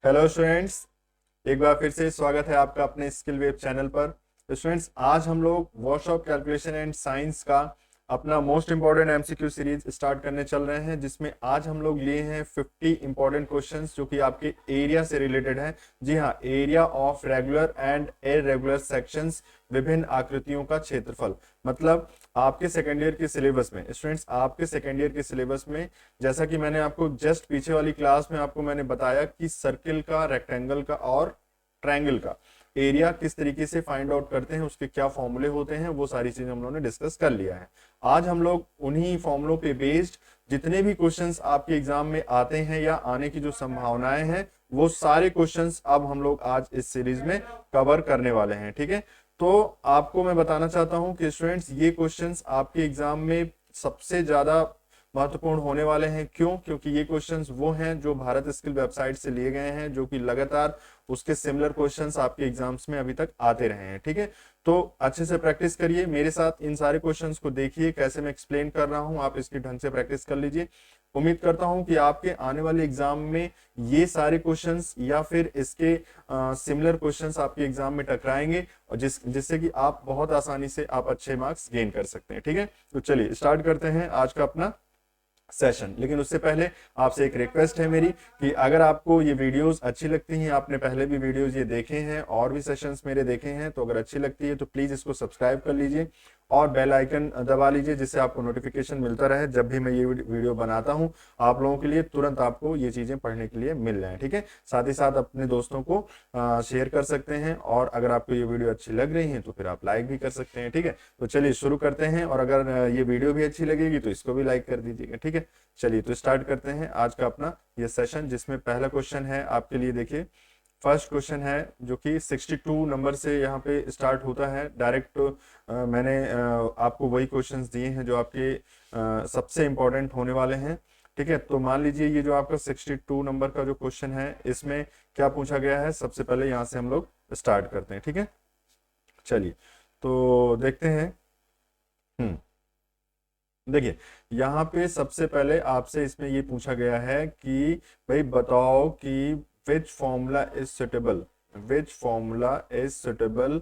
Hello students, एक बार फिर से स्वागत है आपका अपने स्किल वेब चैनल पर। तो स्टूडेंट्स, आज हम लोग वर्कशॉप कैलकुलेशन एंड साइंस का अपना most important MCQ series start करने चल रहे हैं, जिसमें आज हम लोग लिए हैं 50 इंपॉर्टेंट क्वेश्चंस जो कि आपके एरिया से रिलेटेड है। जी हाँ, area of regular and irregular sections, विभिन्न आकृतियों का क्षेत्रफल। मतलब आपके सेकेंड ईयर के सिलेबस में स्टूडेंट्स, आपके सेकेंड ईयर के सिलेबस में, जैसा कि मैंने आपको जस्ट पीछे वाली क्लास में आपको मैंने बताया कि सर्किल का, रेक्टेंगल का और ट्रायंगल का एरिया किस तरीके से फाइंड आउट करते हैं, उसके क्या फॉर्मूले होते हैं, वो सारी चीजें हम लोगों ने डिस्कस कर लिया है। आज हम लोग उन्हीं फॉर्मूलों पे बेस्ड जितने भी क्वेश्चंस आपके एग्जाम में आते हैं या आने की जो संभावनाएं हैं, वो सारे क्वेश्चंस अब हम लोग आज इस सीरीज में कवर करने वाले हैं। ठीक है, तो आपको मैं बताना चाहता हूं कि स्टूडेंट्स, ये क्वेश्चंस आपके एग्जाम में सबसे ज्यादा महत्वपूर्ण होने वाले हैं। क्यों? क्योंकि ये क्वेश्चंस वो हैं जो भारत स्किल वेबसाइट से लिए गए हैं, जो कि लगातार उसके सिमिलर क्वेश्चंस आपके एग्जाम्स में अभी तक आते रहे हैं। ठीक है, तो अच्छे से प्रैक्टिस करिए मेरे साथ, इन सारे क्वेश्चंस को देखिए कैसे मैं एक्सप्लेन कर रहा हूं, आप इसकी ढंग से प्रैक्टिस कर लीजिए। उम्मीद करता हूं कि आपके आने वाले एग्जाम में ये सारे क्वेश्चंस या फिर इसके सिमिलर क्वेश्चंस आपके एग्जाम में टकराएंगे, और जिससे कि आप बहुत आसानी से आप अच्छे मार्क्स गेन कर सकते हैं। ठीक है, तो चलिए स्टार्ट करते हैं आज का अपना सेशन। लेकिन उससे पहले आपसे एक रिक्वेस्ट है मेरी कि अगर आपको ये वीडियोस अच्छी लगती हैं, आपने पहले भी वीडियोस ये देखे हैं और भी सेशंस मेरे देखे हैं, तो अगर अच्छी लगती है तो प्लीज इसको सब्सक्राइब कर लीजिए और बेल आइकन दबा लीजिए, जिससे आपको नोटिफिकेशन मिलता रहे जब भी मैं ये वीडियो बनाता हूं, आप लोगों के लिए तुरंत आपको ये चीजें पढ़ने के लिए मिल जाए। ठीक है, साथ ही साथ अपने दोस्तों को शेयर कर सकते हैं, और अगर आपको ये वीडियो अच्छी लग रही है तो फिर आप लाइक भी कर सकते हैं। ठीक है, तो चलिए शुरू करते हैं, और अगर ये वीडियो भी अच्छी लगेगी तो इसको भी लाइक कर दीजिएगा। ठीक है, चलिए तो स्टार्ट करते हैं आज का अपना ये सेशन, जिसमें पहला क्वेश्चन है आपके लिए। देखिए, फर्स्ट क्वेश्चन है जो कि 62 नंबर से यहाँ पे स्टार्ट होता है डायरेक्ट। मैंने आपको वही क्वेश्चंस दिए हैं जो आपके सबसे इंपॉर्टेंट होने वाले हैं। ठीक है, तो मान लीजिए ये जो आपका 62 नंबर का जो क्वेश्चन है, इसमें क्या पूछा गया है, सबसे पहले यहाँ से हम लोग स्टार्ट करते हैं। ठीक है, चलिए तो देखते हैं। हम्म, देखिए, यहाँ पे सबसे पहले आपसे इसमें ये पूछा गया है कि भाई बताओ कि which formula is suitable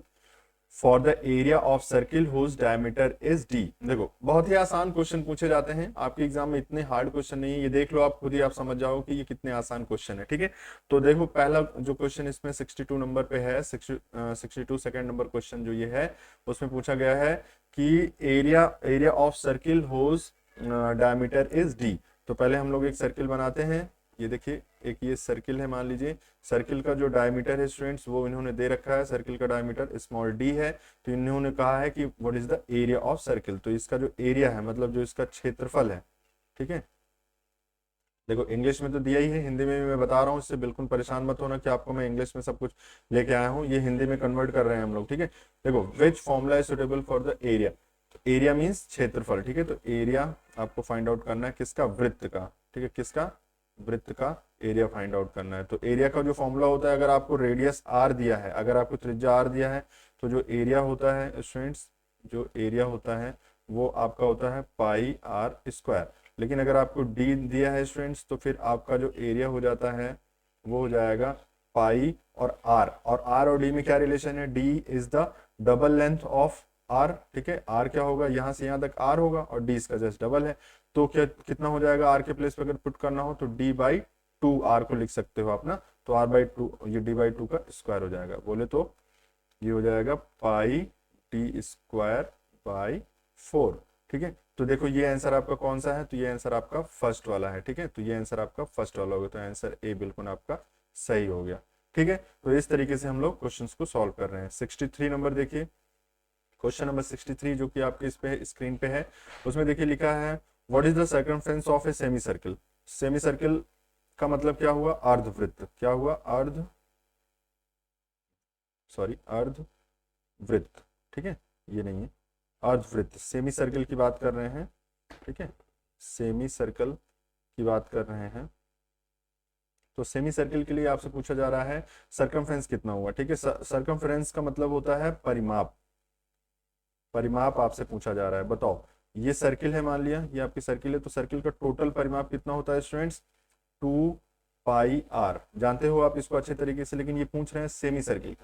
for the area of circle whose diameter is D. देखो, बहुत ही आसान क्वेश्चन पूछे जाते हैं आपके एग्जाम में, इतने हार्ड क्वेश्चन नहीं है। ये देख लो, आप खुद ही आप समझ जाओ कि ये कितने आसान क्वेश्चन है। ठीक है, तो देखो पहला जो क्वेश्चन इसमें 62 नंबर पे है, 62 सेकेंड नंबर क्वेश्चन जो ये है, उसमें पूछा गया है कि area area of circle whose diameter is D. तो पहले हम लोग एक सर्किल बनाते हैं। ये देखिए, एक ये सर्किल है, मान लीजिए सर्किल का जो डायमीटर है स्टूडेंट्स, वो इन्होंने दे रखा है, सर्किल का डायमीटर स्मॉल डी है। तो इन्होंने कहा है कि what is the area of circle, तो इसका जो एरिया है मतलब जो इसका क्षेत्रफल है। ठीक है, देखो इंग्लिश में तो दिया ही है, हिंदी में भी मैं बता रहा हूँ, इससे बिल्कुल परेशान मत होना कि आपको मैं इंग्लिश में सब कुछ लेके आया हूँ, ये हिंदी में कन्वर्ट कर रहे हैं हम लोग। ठीक है, देखो, विच formula is suitable for the area. Area means क्षेत्रफल। ठीक है, तो एरिया आपको फाइंड आउट करना है किसका, वृत्त का। ठीक है, किसका, वृत्त का एरिया फाइंड आउट करना है। तो एरिया का जो फॉर्मूला होता है, अगर आपको रेडियस आर दिया है, अगर आपको त्रिज्या आर दिया है, तो जो एरिया होता है स्टूडेंट्स, जो एरिया होता है वो आपका होता है पाई आर स्क्वायर। लेकिन अगर आपको डी दिया है स्टूडेंट्स, तो फिर आपका जो एरिया हो जाता है वो हो जाएगा पाई और आर और डी में क्या रिलेशन है, D is the double length of R. ठीक है, आर क्या होगा, यहां से यहां तक आर होगा, और डी इसका जस्ट डबल है। तो क्या कितना हो जाएगा, आर के प्लेस पे अगर पुट करना हो तो डी बाई टू आर को लिख सकते हो आप ना, तो आर बाई टू, ये डी बाई टू का स्क्वायर हो जाएगा, बोले तो ये हो जाएगा पाई टी स्क्वायर बाई 4। ठीक है, तो देखो ये आंसर आपका कौन सा है, तो ये आंसर आपका फर्स्ट वाला है। ठीक है, तो ये आंसर आपका फर्स्ट वाला होगा, तो आंसर ए बिल्कुल आपका सही हो गया। ठीक है, तो इस तरीके से हम लोग क्वेश्चंस को सॉल्व कर रहे हैं। 63 नंबर देखिए, क्वेश्चन नंबर 63 जो कि आपके इस पे स्क्रीन पे है, उसमें देखिए लिखा है what is the circumference of a semi circle. Semi circle का मतलब क्या हुआ, अर्धवृत्त। क्या हुआ, अर्धवृत्त। ठीक है, ये नहीं है, अर्धवृत्त, सेमी सर्कल की बात कर रहे हैं। ठीक है, सेमी सर्कल की बात कर रहे हैं। तो सेमी सर्कल के लिए आपसे पूछा जा रहा है सर्कमफ्रेंस कितना हुआ। ठीक है, सर्कमफ्रेंस का मतलब होता है परिमाप। परिमाप आपसे पूछा जा रहा है, बताओ ये सर्किल है, मान लिया ये आपकी सर्किल है, तो सर्किल का टोटल परिमाप कितना होता है स्टूडेंट्स, 2 पाई आर। जानते हो आप इसको अच्छे तरीके से, लेकिन ये पूछ रहे हैं सेमी सर्किल।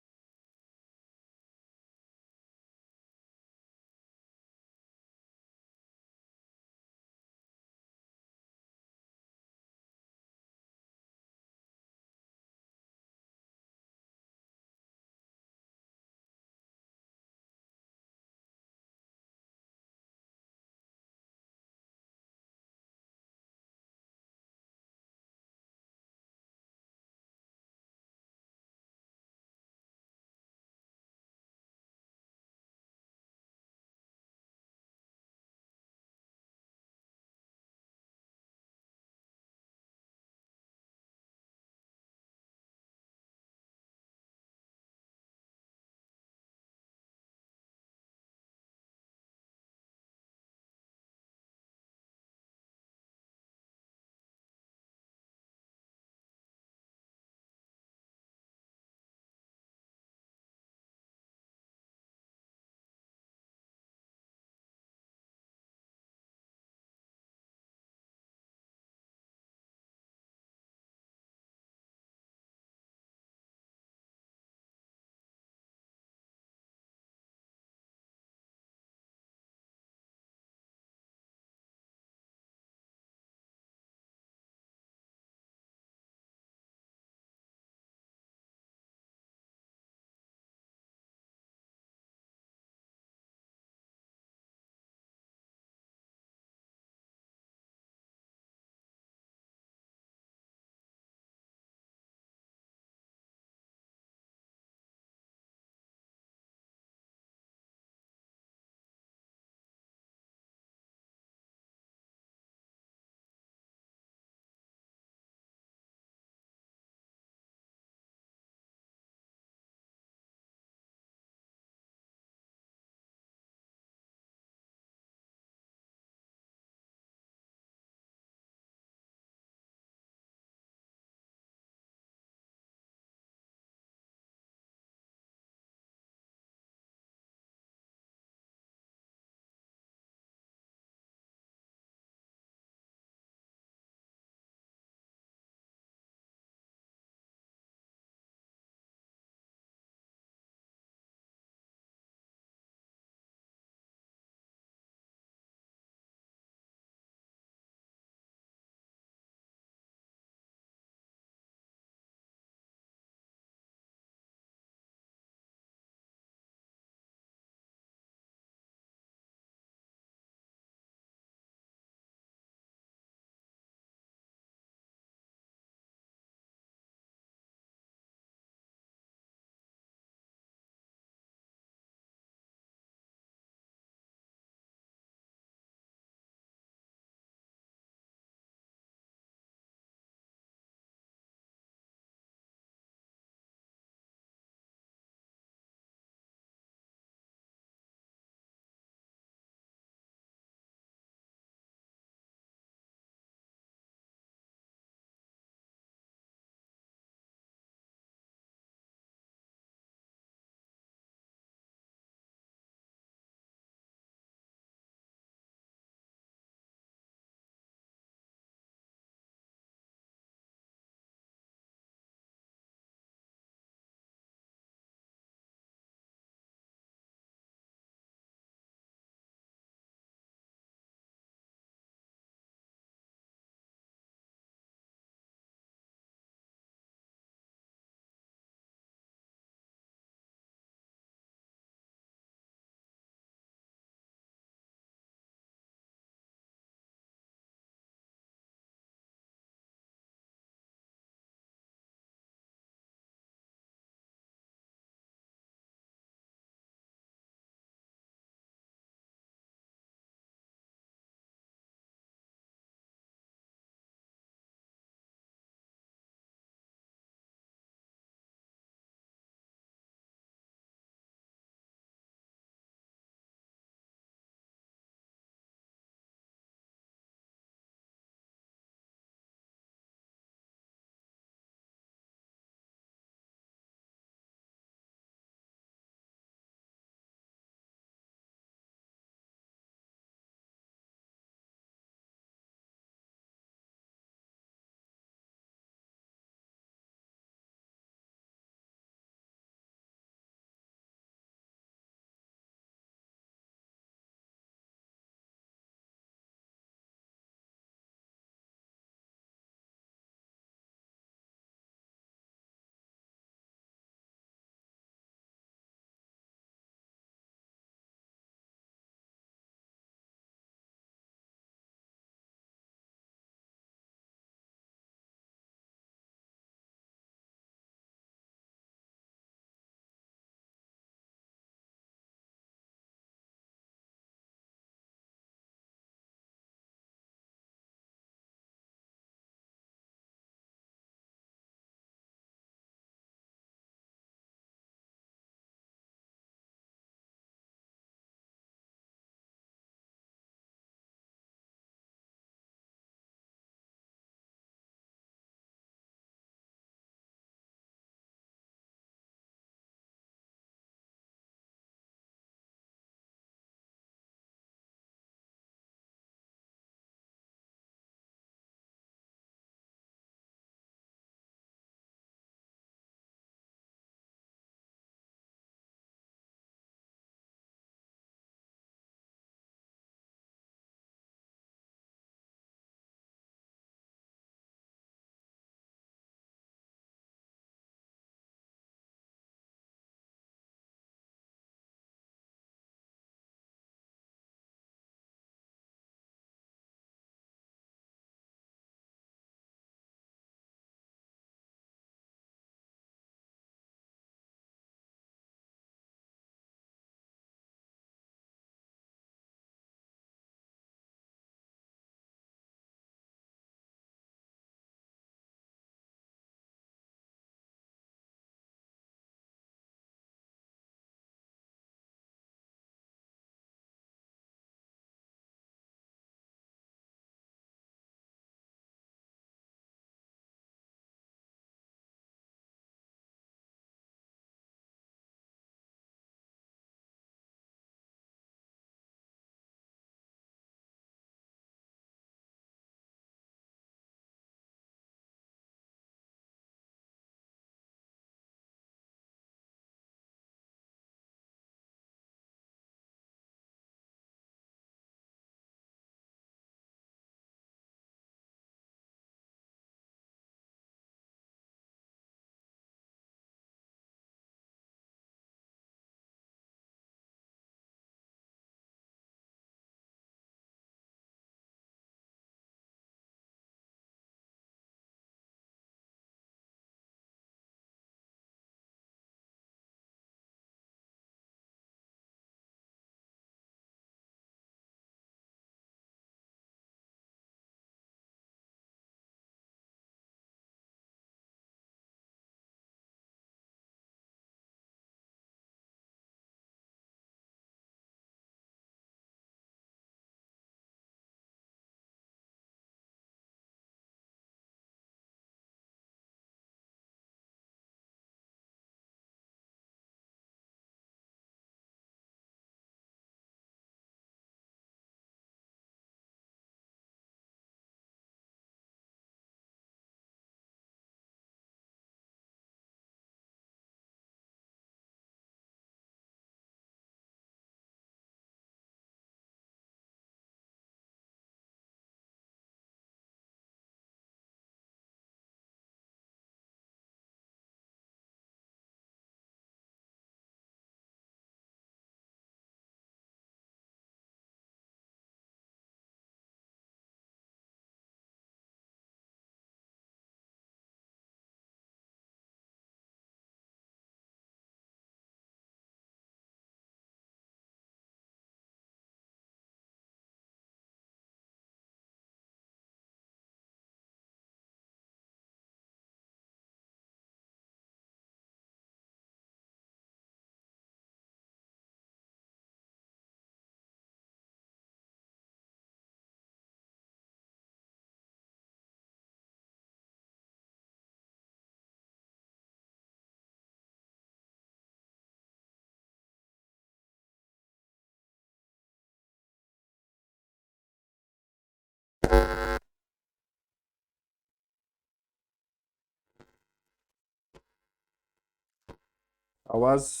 आवाज।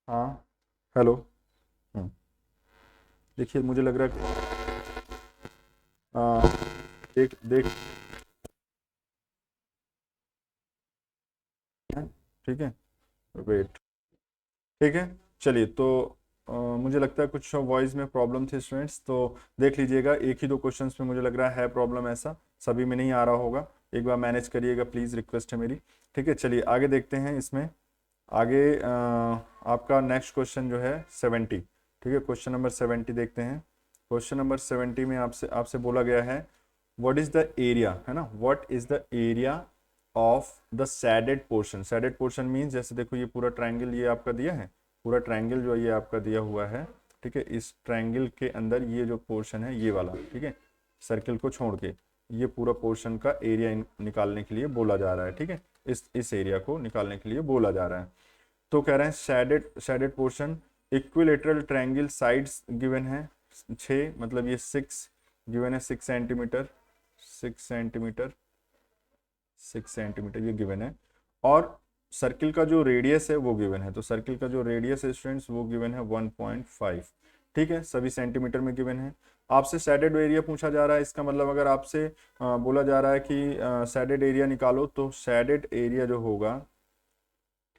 हाँ। हेलो। हम्म, देखिए मुझे लग रहा है देख देख ठीक है। वेट। ठीक है। चलिए तो मुझे लगता है कुछ वॉइस में प्रॉब्लम थी स्टूडेंट्स, तो देख लीजिएगा एक ही दो क्वेश्चंस में मुझे लग रहा है प्रॉब्लम, ऐसा सभी में नहीं आ रहा होगा। एक बार मैनेज करिएगा प्लीज़, रिक्वेस्ट है मेरी। ठीक है, चलिए आगे देखते हैं इसमें। आगे आपका नेक्स्ट क्वेश्चन जो है 70। ठीक है, क्वेश्चन नंबर 70 देखते हैं। क्वेश्चन नंबर 70 में आपसे आपसे बोला गया है व्हाट इज द एरिया, है ना, what is the area of the shaded portion. Shaded portion means जैसे देखो ये पूरा ट्रायंगल ये आपका दिया है, पूरा ट्रायंगल जो ये आपका दिया हुआ है। ठीक है, इस ट्रायंगल के अंदर ये जो पोर्शन है ये वाला, ठीक है, सर्किल को छोड़ के ये पूरा पोर्शन का एरिया निकालने के लिए बोला जा रहा है। ठीक है, इस एरिया को निकालने के लिए बोला जा रहा है। तो कह रहे हैं shaded portion equilateral triangle sides given है 6, मतलब ये 6 गिवन है, 6 सेंटीमीटर, 6 सेंटीमीटर, 6 सेंटीमीटर ये गिवन है। और सर्किल का जो रेडियस है वो गिवन है, तो सर्किल का जो रेडियस है स्टूडेंट्स वो गिवन है 1.5। ठीक है, सभी सेंटीमीटर में गिवन है। आपसे सैडेड एरिया पूछा जा रहा है, इसका मतलब अगर आपसे बोला जा रहा है कि सैडेड एरिया निकालो, तो सैडेड एरिया जो होगा,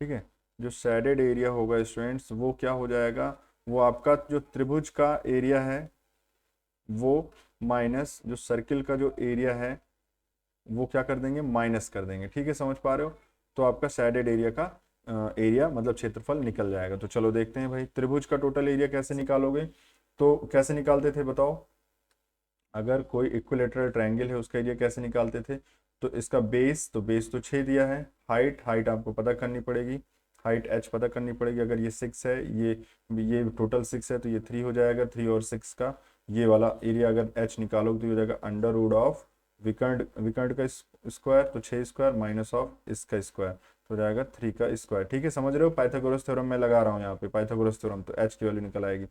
ठीक है, जो सैडेड एरिया होगा स्टूडेंट्स वो क्या हो जाएगा, वो आपका जो त्रिभुज का एरिया है वो माइनस जो सर्किल का जो एरिया है वो क्या कर देंगे, माइनस कर देंगे। ठीक है, समझ पा रहे हो, तो आपका सैडेड एरिया का एरिया मतलब क्षेत्रफल निकल जाएगा। तो चलो देखते हैं भाई, त्रिभुज का टोटल एरिया कैसे निकालोगे, तो कैसे निकालते थे बताओ। अगर कोई इक्विलेटरल ट्रायंगल है उसका एरिया कैसे निकालते थे, तो इसका बेस, तो बेस तो 6 दिया है, हाइट आपको पता करनी पड़ेगी, हाइट h पता करनी पड़ेगी। अगर ये 6 है, ये टोटल 6 है, तो ये 3 हो जाएगा, 3 और 6 का ये वाला एरिया अगर h निकालोगे तो ये हो जाएगा अंडर रूट ऑफ विकर्ण विकर्ण का स्क्वायर, तो 6 स्क्वायर माइनस ऑफ इसका स्क्वायर, तो हो जाएगा 3 का स्क्वायर। ठीक है, समझ रहे हो, पाइथागोरस थ्योरम मैं लगा रहा हूँ यहाँ पे, पाइथागोरस थ्योरम, तो h की वैल्यू निकल आएगी।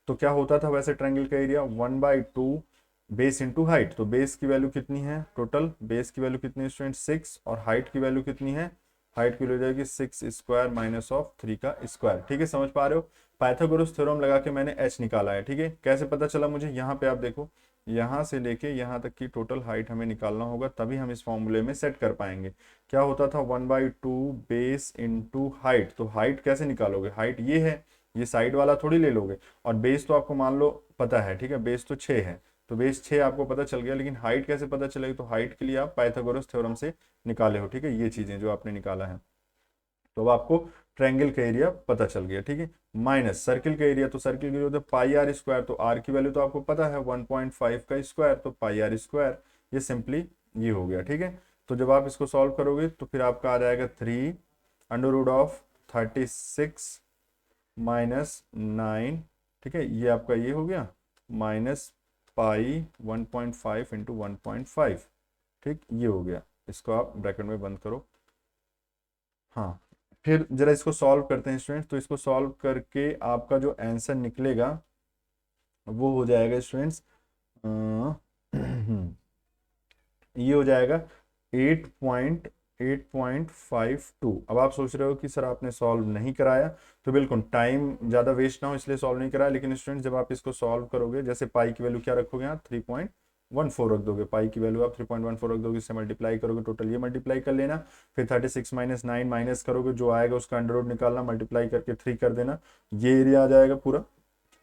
तो क्या होता था वैसे ट्रायंगल का एरिया 1/2 बेस इंटू हाइट, तो बेस की वैल्यू कितनी है, टोटल बेस की वैल्यू कितनी है स्टूडेंट 6, और हाइट की वैल्यू कितनी है, हाइट की वैल्यू हो जाएगी 6 स्क्वायर माइनस ऑफ 3 का स्क्वायर। ठीक है, समझ पा रहे हो, पाइथागोरस थ्योरम लगा के मैंने h निकाला है। ठीक है, कैसे पता चला मुझे, यहाँ पे आप देखो, यहाँ से लेके यहाँ तक की टोटल हाइट हमें निकालना होगा, तभी हम इस फॉर्मूले में सेट कर पाएंगे। क्या होता था 1/2 बेस इंटू हाइट, तो हाइट कैसे निकालोगे, हाइट ये है, ये साइड वाला थोड़ी ले लोगे, और बेस तो आपको मान लो पता है, ठीक है, बेस तो 6 है, तो बेस 6 आपको पता चल गया, लेकिन हाइट कैसे पता चलेगी, तो हाइट के लिए आप पाइथागोरस थ्योरम से निकाले हो। ठीक है, ये चीजें जो आपने निकाला है, तो अब आपको ट्रायंगल का एरिया पता चल गया। ठीक है, माइनस सर्किल का एरिया, तो सर्किल की जो पाई आर स्क्वायर, तो आर की वैल्यू तो आपको पता है 1.5 का स्क्वायर, तो पाई आर स्क्वायर, ये सिंपली ये हो गया। ठीक है, तो जब आप इसको सॉल्व करोगे तो फिर आपका आ जाएगा 3 अंडर रूट ऑफ 36 माइनस 9। ठीक है, ये आपका ये हो गया माइनस पाई 1.5 इंटू 1.5। ठीक, ये हो गया, इसको आप ब्रैकेट में बंद करो। हाँ, फिर जरा इसको सॉल्व करते हैं स्टूडेंट्स, तो इसको सॉल्व करके आपका जो आंसर निकलेगा वो हो जाएगा स्टूडेंट्स ये हो जाएगा 8.52। अब आप सोच रहे हो कि सर आपने सॉल्व नहीं कराया, तो बिल्कुल टाइम ज़्यादा वेस्ट ना हो इसलिए सॉल्व नहीं कराया, लेकिन स्टूडेंट्स जब आप इसको सॉल्व करोगे, जैसे पाई की वैल्यू क्या रखोगे यहाँ 3.14 रख दोगे, पाई की वैल्यू आप 3.14 रख दोगे, इससे मल्टीप्लाई करोगे, टोटल ये मल्टीप्लाई कर लेना, फिर 36 माइनस 9 माइनस करोगे, जो आएगा उसका अंडर रूट निकालना, मल्टीप्लाई करके 3 कर देना, ये एरिया आ जाएगा पूरा,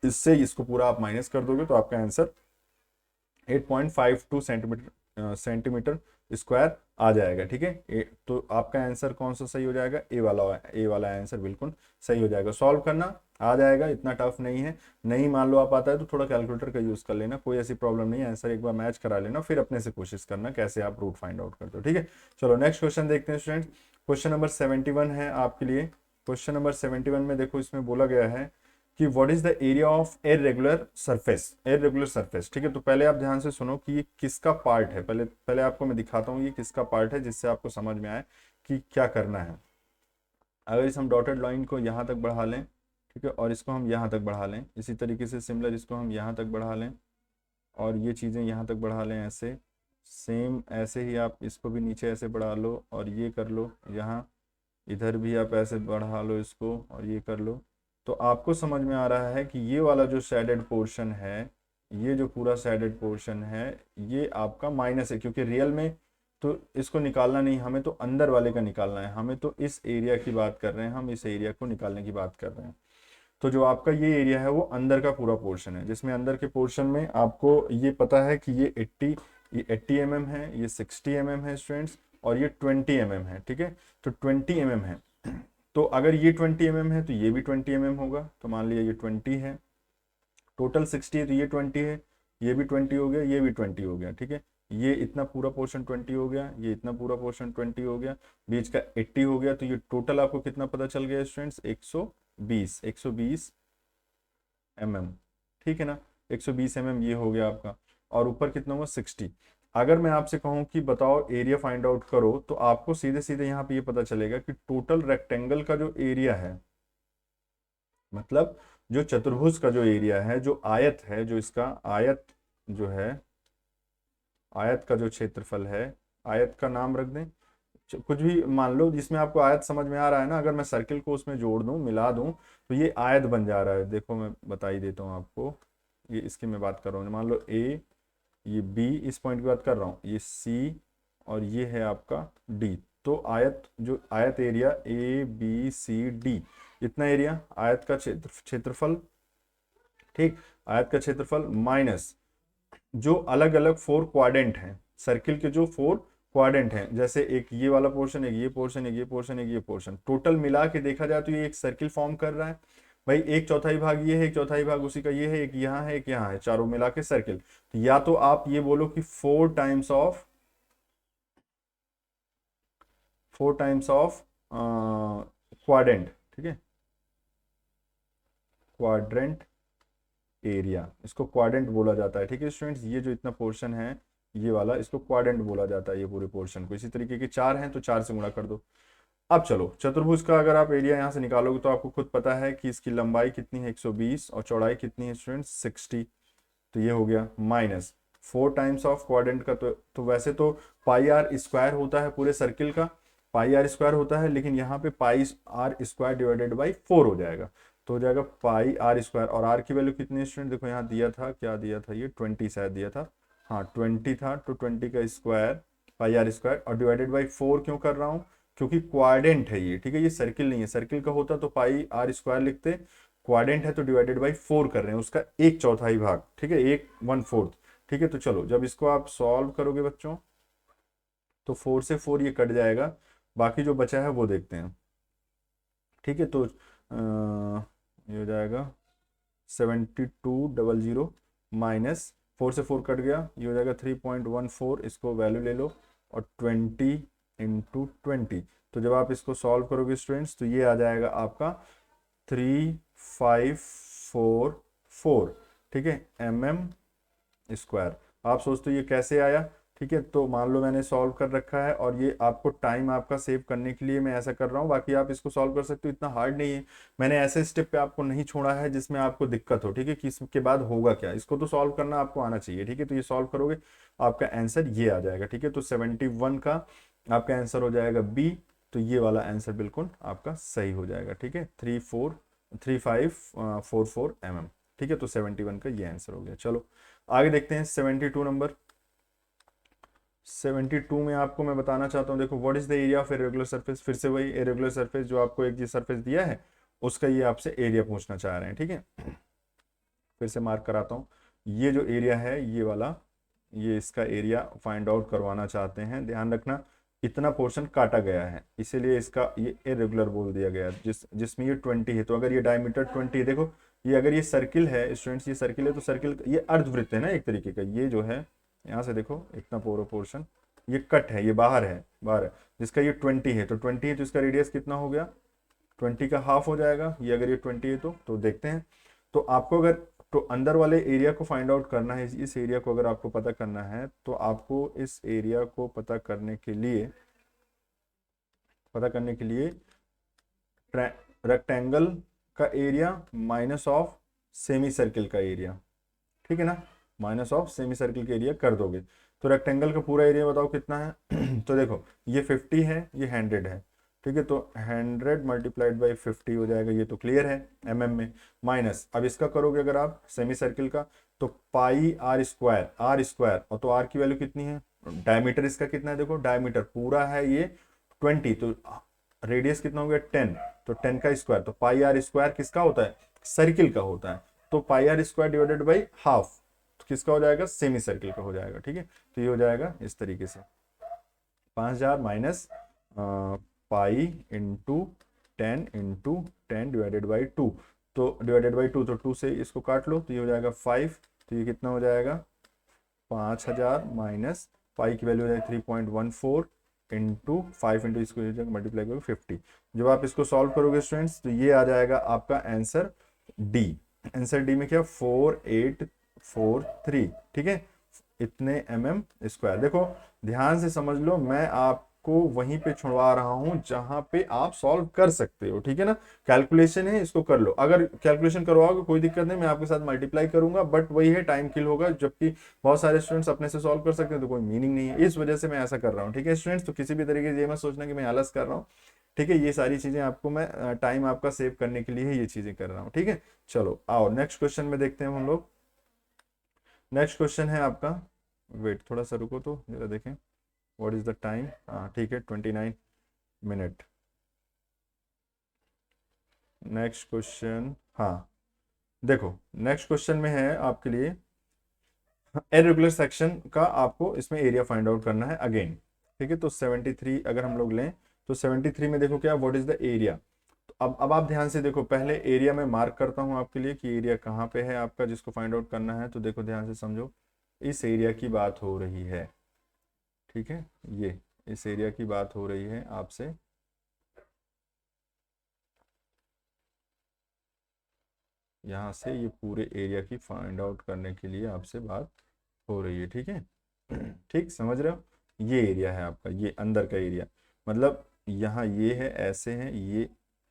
इससे इसको पूरा आप माइनस कर दोगे तो आपका आंसर 8.52 सेंटीमीटर स्क्वायर आ जाएगा। ठीक है, तो आपका आंसर कौन सा सही हो जाएगा, ए वाला आंसर बिल्कुल सही हो जाएगा। सॉल्व करना आ जाएगा, इतना टफ नहीं है, नहीं मान लो आप आता है तो थोड़ा कैलकुलेटर का यूज कर लेना, कोई ऐसी प्रॉब्लम नहीं है, आंसर एक बार मैच करा लेना, फिर अपने से कोशिश करना कैसे आप रूट फाइंड आउट करते हो। ठीक है, चलो नेक्स्ट क्वेश्चन देखते हैं स्टूडेंट। क्वेश्चन नंबर 71 है आपके लिए। क्वेश्चन नंबर 71 में देखो, इसमें बोला गया है कि what is the area of irregular surface, irregular surface. ठीक है, तो पहले आप ध्यान से सुनो कि ये किसका पार्ट है, पहले पहले आपको मैं दिखाता हूँ ये किसका पार्ट है, जिससे आपको समझ में आए कि क्या करना है। अगर इस हम डॉटेड लाइन को यहाँ तक बढ़ा लें, ठीक है, और इसको हम यहाँ तक बढ़ा लें, इसी तरीके से सिमिलर इसको हम यहाँ तक बढ़ा लें, और ये चीज़ें यहाँ तक बढ़ा लें ऐसे, सेम ऐसे ही आप इसको भी नीचे ऐसे बढ़ा लो और ये कर लो, यहाँ इधर भी आप ऐसे बढ़ा लो इसको और ये कर लो। तो आपको समझ में आ रहा है कि ये वाला जो शेडेड पोर्शन है, ये जो पूरा शेडेड पोर्शन है, ये आपका माइनस है, क्योंकि रियल में तो इसको निकालना नहीं, हमें तो अंदर वाले का निकालना है, हमें तो इस एरिया की बात कर रहे हैं, हम इस एरिया को निकालने की बात कर रहे हैं। तो जो आपका ये एरिया है वो अंदर का पूरा पोर्शन है, जिसमें अंदर के पोर्शन में आपको ये पता है कि ये 80 mm है, ये 60 mm है स्टूडेंट्स, और ये 20 mm है। ठीक है, तो 20 mm है। तो अगर ये 20 mm है तो ये भी 20 mm होगा। तो मान लिया ये 20 है, टोटल 60 है तो ये 20 है, ये भी 20 हो गया, ये भी 20 हो गया। ठीक है, ये इतना पूरा पोर्शन 20 हो गया, ये इतना पूरा पोर्शन 20 हो गया, बीच का 80 हो गया। तो ये टोटल आपको कितना पता चल गया स्टूडेंट्स? 120 mm। ठीक है ना, 120 mm ये हो गया आपका। और ऊपर कितना हुआ? 60। अगर मैं आपसे कहूं कि बताओ एरिया फाइंड आउट करो, तो आपको सीधे सीधे यहाँ पे ये पता चलेगा कि टोटल रेक्टेंगल का जो एरिया है, मतलब जो चतुर्भुज का जो एरिया है, जो आयत है, जो इसका आयत जो है, आयत का जो क्षेत्रफल है, आयत का नाम रख दें, कुछ भी मान लो जिसमें आपको आयत समझ में आ रहा है ना। अगर मैं सर्किल को उसमें जोड़ दूं, मिला दूं, तो ये आयत बन जा रहा है। देखो मैं बता ही देता हूँ आपको, ये इसकी मैं बात कर रहा हूँ, मान लो ए, ये बी, इस पॉइंट की बात कर रहा हूँ, ये सी, और ये है आपका डी। तो आयत, जो आयत area A B C D, इतना एरिया आयत का क्षेत्रफल। ठीक, आयत का क्षेत्रफल माइनस जो अलग अलग 4 क्वाड्रेंट हैं, सर्किल के जो 4 क्वाड्रेंट हैं, जैसे एक ये वाला पोर्शन, एक ये पोर्शन, एक ये पोर्शन, एक ये पोर्शन, टोटल मिला के देखा जाए तो ये एक सर्किल फॉर्म कर रहा है भाई। एक चौथाई भाग ये है, एक चौथाई भाग उसी का ये है, एक यहाँ है, एक यहाँ है, चारों मिला के सर्किल। तो या तो आप ये बोलो कि 4 टाइम्स ऑफ क्वाड्रेंट। ठीक है, क्वाड्रेंट एरिया, इसको क्वाड्रेंट बोला जाता है। ठीक है स्टूडेंट्स, ये जो इतना पोर्शन है ये वाला, इसको क्वाड्रेंट बोला जाता है, ये पूरे पोर्शन को। इसी तरीके के 4 हैं तो 4 से गुणा कर दो। अब चलो, चतुर्भुज का अगर आप एरिया यहाँ से निकालोगे तो आपको खुद पता है कि इसकी लंबाई कितनी है, 120, और चौड़ाई कितनी है स्टूडेंट्स? 60। तो ये हो गया माइनस 4 टाइम्स ऑफ क्वाड्रेंट का। तो वैसे तो पाई आर स्क्वायर होता है पूरे सर्किल का, पाई आर स्क्वायर होता है, लेकिन यहाँ पे पाई आर स्क्वायर डिवाइडेड बाई 4 हो जाएगा। तो हो जाएगा पाई आर स्क्वायर, और आर की वैल्यू कितनी स्टूडेंट? देखो यहाँ दिया था, क्या दिया था, ये 20 शायद दिया था, हाँ 20 था। तो 20 का स्क्वायर पाई आर स्क्वायर, और डिवाइडेड बाई 4 क्यों कर रहा हूँ? क्योंकि क्वाड्रेंट है ये। ठीक है, ये सर्किल नहीं है, सर्किल का होता तो पाई आर स्क्वायर लिखते, क्वाड्रेंट है तो डिवाइडेड बाई 4 कर रहे हैं, उसका एक चौथाई भाग। ठीक है, 1/4। ठीक है, तो चलो जब इसको आप सॉल्व करोगे बच्चों, तो 4 से 4 ये कट जाएगा, बाकी जो बचा है वो देखते हैं। ठीक है, तो ये हो जाएगा 7200 माइनस 4 से 4 कट गया, ये हो जाएगा 3.14। इसको वैल्यू ले लो, और 20 × 20। तो जब आप इसको सॉल्व करोगे स्टूडेंट्स, तो ये आ जाएगा आपका 3544। ठीक है, mm²। आप सोचते हो ये कैसे आया? ठीक है, तो मान लो मैंने सॉल्व कर रखा है, और ये आपको टाइम आपका सेव करने के लिए मैं ऐसा कर रहा हूँ, बाकी आप इसको सॉल्व कर सकते हो, इतना हार्ड नहीं है। मैंने ऐसे स्टेप पे आपको नहीं छोड़ा है जिसमें आपको दिक्कत हो। ठीक है, कि इसके बाद होगा क्या, इसको तो सॉल्व करना आपको आना चाहिए। ठीक है, तो ये सॉल्व करोगे, आपका आंसर ये आ जाएगा। ठीक है, तो 71 का आपका आंसर हो जाएगा बी। तो ये वाला आंसर बिल्कुल आपका सही हो जाएगा। ठीक है, 3544 mm। ठीक है, तो 71 का ये आंसर हो गया। चलो आगे देखते हैं 72 नंबर। 72 में आपको मैं बताना चाहता हूँ, देखो what is the area of irregular surface. फिर से वही इरेगुलर सरफेस, जो आपको एक जी सरफेस दिया है उसका ये आपसे एरिया पूछना चाह रहे हैं। ठीक है, फिर से मार्क कराता हूँ, ये जो एरिया है ये वाला, ये इसका एरिया फाइंड आउट करवाना चाहते हैं। ध्यान रखना इतना पोर्शन काटा गया है, इसीलिए इसका ये इरेगुलर बोल दिया गया, जिसमें ये 20 है। तो अगर ये डायमीटर 20 है, देखो ये अगर ये सर्किल है स्टूडेंट्स, ये सर्किल है, तो सर्किल ये अर्धवृत्त है ना एक तरीके का। ये जो है यहाँ से देखो इतना पूरा पोर्शन ये कट है, ये बाहर है, बाहर है, जिसका ये 20 है। तो 20 है तो इसका रेडियस कितना हो गया? 20 का हाफ हो जाएगा। ये अगर ये 20 है तो देखते हैं। तो आपको अगर तो अंदर वाले एरिया को फाइंड आउट करना है, इस एरिया को अगर आपको पता करना है, तो आपको इस एरिया को पता करने के लिए रेक्टेंगल का area minus of semi circle का एरिया। ठीक है ना, माइनस ऑफ सेमी सर्किल का एरिया कर दोगे। तो रेक्टेंगल का पूरा एरिया बताओ कितना है। तो देखो ये 50 है, ये 100 है, ठीक है। तो 100 मल्टीप्लाइड बाई 50 हो जाएगा, ये तो क्लियर है में। माइनस अब इसका करोगे अगर आप सेमी सर्किल का, तो पाई आर स्क्वायर, और तो आर की वैल्यू कितनी है, डायमीटर इसका कितना है, देखो डायमीटर पूरा है ये 20, तो रेडियस कितना हो गया 10, तो 10 का स्क्वायर, तो पाई आर स्क्वायर किसका होता है, सर्किल का होता है। तो pi r square divided by half, तो किसका हो जाएगा, सेमी सर्किल का हो जाएगा, ठीक है। तो ये हो जाएगा इस तरीके से 5000 minus pi into 10 divided by 2, तो डिवाइडेड बाई 2, तो 2 से इसको काट लो, तो ये हो जाएगा 5, तो ये कितना हो जाएगा 5000 माइनस पाई की वैल्यू हो जाएगी 3.14 इंटू 5 इंटू इसको मल्टीप्लाई करोगे 50। जब आप इसको सॉल्व करोगे स्टूडेंट्स, तो ये आ जाएगा आपका आंसर डी। आंसर डी में क्या 4843, ठीक है, इतने स्क्वायर। देखो ध्यान से समझ लो, मैं आपको वहीं पे छुड़वा रहा हूं जहां पे आप सॉल्व कर सकते हो, ठीक है ना। कैलकुलेशन है, इसको कर लो, अगर कैलकुलेशन करवाओगे कोई दिक्कत नहीं, मैं आपके साथ मल्टीप्लाई करूंगा, बट वही है टाइम किल होगा, जबकि बहुत सारे स्टूडेंट्स अपने से सॉल्व कर सकते हैं, तो कोई मीनिंग नहीं है, इस वजह से मैं ऐसा कर रहा हूँ, ठीक है स्टूडेंट्स। तो किसी भी तरीके से ये मत सोचना कि मैं आलस कर रहा हूँ, ठीक है। ये सारी चीजें आपको मैं टाइम आपका सेव करने के लिए ही ये चीजें कर रहा हूँ, ठीक है। चलो आओ नेक्स्ट क्वेश्चन में देखते हैं हम लोग। नेक्स्ट क्वेश्चन है आपका, वेट थोड़ा सा रुको तो जरा देखें, व्हाट इज द टाइम, हाँ ठीक है 29 मिनट। नेक्स्ट क्वेश्चन, हाँ देखो नेक्स्ट क्वेश्चन में है आपके लिए इरेगुलर सेक्शन का, आपको इसमें एरिया फाइंड आउट करना है अगेन, ठीक है। तो 73 अगर हम लोग लें, तो 73 में देखो क्या, व्हाट इज द एरिया। तो अब आप ध्यान से देखो, पहले एरिया में मार्क करता हूं आपके लिए कि एरिया कहाँ पे है आपका, जिसको फाइंड आउट करना है। तो देखो ध्यान से समझो, इस एरिया की बात हो रही है, ठीक है, ये इस एरिया की बात हो रही है आपसे, यहाँ से ये पूरे एरिया की फाइंड आउट करने के लिए आपसे बात हो रही है, ठीक है। ठीक समझ रहे हो, ये एरिया है आपका, ये अंदर का एरिया, मतलब यहाँ ये है, ऐसे है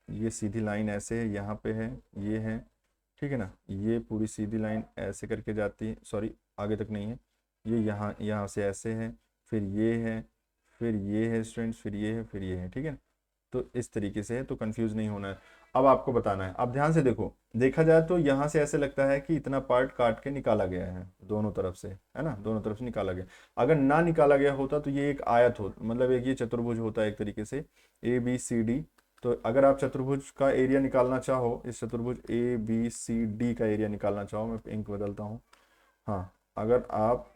ये सीधी लाइन ऐसे है, यहाँ पे है, ये है, ठीक है ना। ये पूरी सीधी लाइन ऐसे करके जाती है, सॉरी आगे तक नहीं है, ये यहाँ से ऐसे है, फिर ये है, फिर ये है स्टूडेंट्स, फिर ये है, फिर ये है, ठीक है। तो इस तरीके से है, तो कंफ्यूज नहीं होना है। अब आपको बताना है, अब ध्यान से देखो, देखा जाए तो यहाँ से ऐसे लगता है कि इतना पार्ट काट के निकाला गया है दोनों तरफ से, है ना, दोनों तरफ से निकाला गया। अगर ना निकाला गया होता तो ये एक आयत हो, मतलब एक ये चतुर्भुज होता है एक तरीके से, ABCD। तो अगर आप चतुर्भुज का एरिया निकालना चाहो, इस चतुर्भुज ABCD का एरिया निकालना चाहो, मैं इंक बदलता हूँ, हाँ अगर आप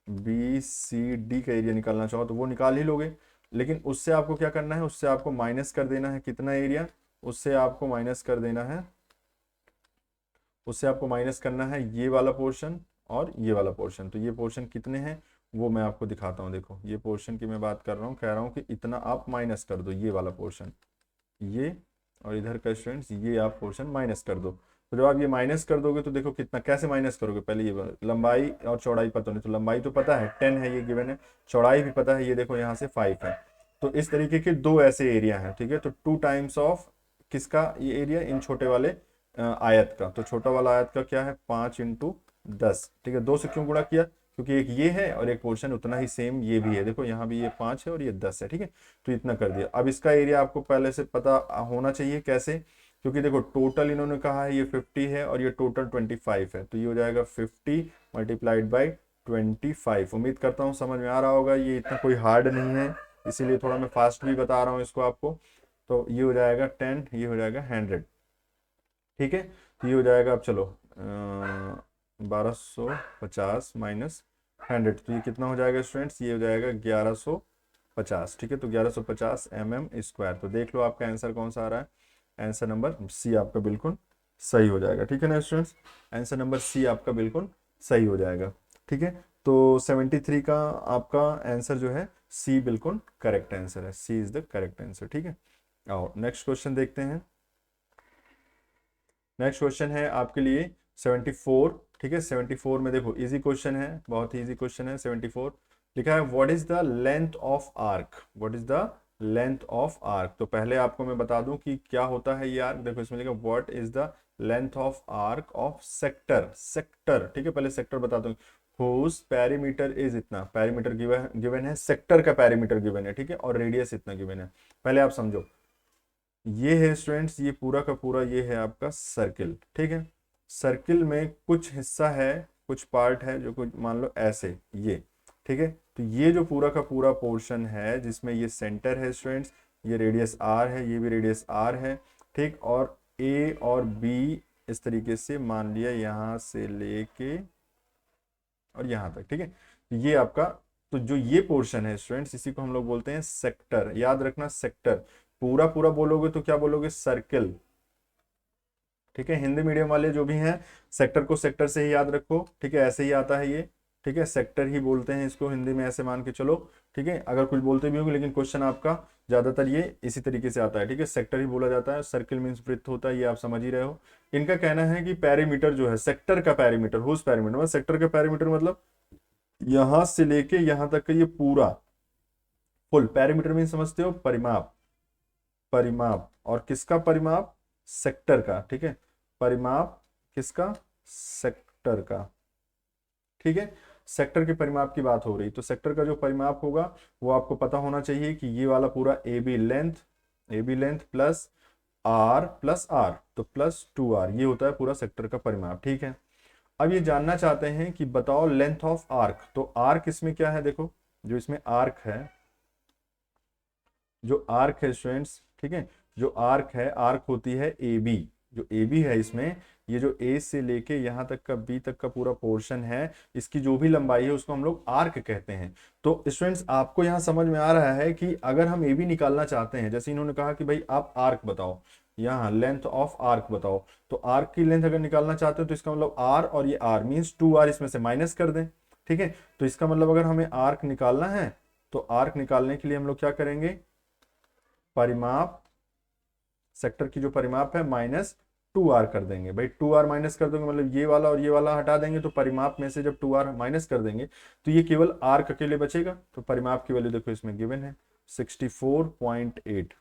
ABCD का एरिया निकालना चाहो तो वो निकाल ही लोगे, लेकिन उससे आपको क्या करना है, उससे आपको माइनस कर देना है कितना एरिया, उससे आपको माइनस कर देना है, उससे आपको माइनस करना है ये वाला पोर्शन और ये वाला पोर्शन। तो ये पोर्शन कितने हैं वो मैं आपको दिखाता हूँ, देखो ये पोर्शन की मैं बात कर रहा हूँ, कह रहा हूँ कि इतना आप माइनस कर दो, ये वाला पोर्शन, ये और इधर का स्टूडेंट्स ये आप पोर्शन माइनस कर दो। तो जब आप ये माइनस कर दोगे तो देखो कितना, कैसे माइनस करोगे, पहले ये लंबाई और चौड़ाई पता नहीं, तो लंबाई तो पता है 10 है, ये गिवन है, चौड़ाई भी पता है, ये देखो यहाँ से 5 है। तो इस तरीके के दो ऐसे एरिया हैं, ठीक है। तो 2 टाइम्स ऑफ किसका ये एरिया, इन छोटे वाले आयत का। तो छोटा वाला आयत का क्या है 5 इंटू 10, ठीक है। 2 से क्यों गुणा किया, क्योंकि एक ये है और एक पोर्शन उतना ही सेम ये भी है, देखो यहाँ भी ये 5 है और ये 10 है, ठीक है। तो इतना कर दिया। अब इसका एरिया आपको पहले से पता होना चाहिए, कैसे, क्योंकि देखो टोटल इन्होंने कहा है ये 50 है और ये टोटल 25 है, तो ये हो जाएगा 50 मल्टीप्लाइड बाई 25। उम्मीद करता हूँ समझ में आ रहा होगा, ये इतना कोई हार्ड नहीं है, इसीलिए थोड़ा मैं फास्ट भी बता रहा हूँ इसको आपको। तो ये हो जाएगा 10, ये हो जाएगा 100, ठीक है। तो ये हो जाएगा, अब चलो 1250 माइनस 100, तो ये कितना हो जाएगा स्टूडेंट्स, ये हो जाएगा 1150, ठीक है। तो 1150 mm²। तो देख लो आपका आंसर कौन सा आ रहा है, आंसर नंबर सी आपका बिल्कुल सही हो जाएगा, ठीक है ना स्टूडेंट्स। आंसर नंबर सी आपका बिल्कुल सही हो जाएगा, ठीक है। तो 73 का आपका आंसर जो है सी बिल्कुल करेक्ट आंसर है, सी इज द करेक्ट आंसर, ठीक है। और नेक्स्ट क्वेश्चन देखते हैं। नेक्स्ट क्वेश्चन है आपके लिए 74, ठीक है। 74 में देखो इजी क्वेश्चन है, बहुत ही इजी क्वेश्चन है। 74 लिखा है what is the length of arc, what is the length of arc. तो पहले आपको मैं बता दूं कि क्या होता है ये आर्क। देखो इसमें लिखा what is the length of arc of sector, sector, ठीक है, पहले सेक्टर बता दूं, हुज पेरीमीटर इज इतना, पेरीमीटर गिवन है, सेक्टर का पेरीमीटर गिवन है, ठीक है, और रेडियस इतना गिवन है। पहले आप समझो, ये है स्टूडेंट्स, ये पूरा का पूरा ये है आपका सर्किल, ठीक है। सर्किल में कुछ हिस्सा है, कुछ पार्ट है जो कुछ मान लो ऐसे ये, ठीक है। तो ये जो पूरा का पूरा पोर्शन है जिसमें ये सेंटर है स्टूडेंट्स, ये रेडियस आर है, ये भी रेडियस आर है, ठीक, और ए और बी इस तरीके से मान लिया यहां से लेके और यहां तक, ठीक है। तो ये आपका, तो जो ये पोर्शन है स्टूडेंट्स, इसी को हम लोग बोलते हैं सेक्टर, याद रखना सेक्टर। पूरा पूरा बोलोगे तो क्या बोलोगे, सर्किल, ठीक है। हिंदी मीडियम वाले जो भी हैं, सेक्टर को सेक्टर से ही याद रखो, ठीक है, ऐसे ही आता है ये, ठीक है, सेक्टर ही बोलते हैं इसको हिंदी में, ऐसे मान के चलो, ठीक है। अगर कुछ बोलते भी होंगे लेकिन क्वेश्चन आपका ज्यादातर ये इसी तरीके से आता है, ठीक है, सेक्टर ही बोला जाता है। सर्किल मीन्स वृत्त होता है, ये आप समझ ही रहे हो। इनका कहना है कि पेरीमीटर जो है, सेक्टर का पेरीमीटर, हुज पेरीमीटर मतलब सेक्टर का पेरीमीटर मतलब यहां से लेके यहां तक का ये पूरा फुल, पेरीमीटर मीन समझते हो, परिमाप, परिमाप, और किसका परिमाप, सेक्टर का, ठीक है, परिमाप किसका, सेक्टर का, ठीक है। सेक्टर के परिमाप की बात हो रही, तो सेक्टर का जो परिमाप होगा वो आपको पता होना चाहिए कि ये वाला पूरा A B length plus R, तो +2r, ये होता है पूरा सेक्टर का परिमाप, ठीक है। अब ये जानना चाहते हैं कि बताओ लेंथ ऑफ आर्क, तो आर्क इसमें क्या है, देखो जो इसमें आर्क है, जो आर्क है स्टूडेंट्स, ठीक है, जो आर्क है, आर्क होती है ए बी, जो ए बी है इसमें, ये जो ए से लेके यहां तक का बी तक का पूरा पोर्शन है, इसकी जो भी लंबाई है उसको हम लोग आर्क कहते हैं। तो स्टूडेंट्स आपको यहां समझ में आ रहा है कि अगर हम ए बी निकालना चाहते हैं, जैसे इन्होंने कहा कि भाई आप आर्क बताओ, यहाँ लेंथ ऑफ आर्क बताओ, तो आर्क की लेंथ अगर निकालना चाहते हो तो इसका मतलब आर और ये आर मीन्स 2r इसमें से माइनस कर दें, ठीक है। तो इसका मतलब अगर हमें आर्क निकालना है तो आर्क निकालने के लिए हम लोग क्या करेंगे, परिमाप, सेक्टर की जो परिमाप है -2r कर देंगे, भाई 2r माइनस कर दोगे मतलब ये वाला और ये वाला हटा देंगे, तो परिमाप में से जब 2r माइनस कर देंगे तो ये केवल आर्क अकेले बचेगा। तो परिमाप की वैल्यू देखो इसमें गिवन है 64.8,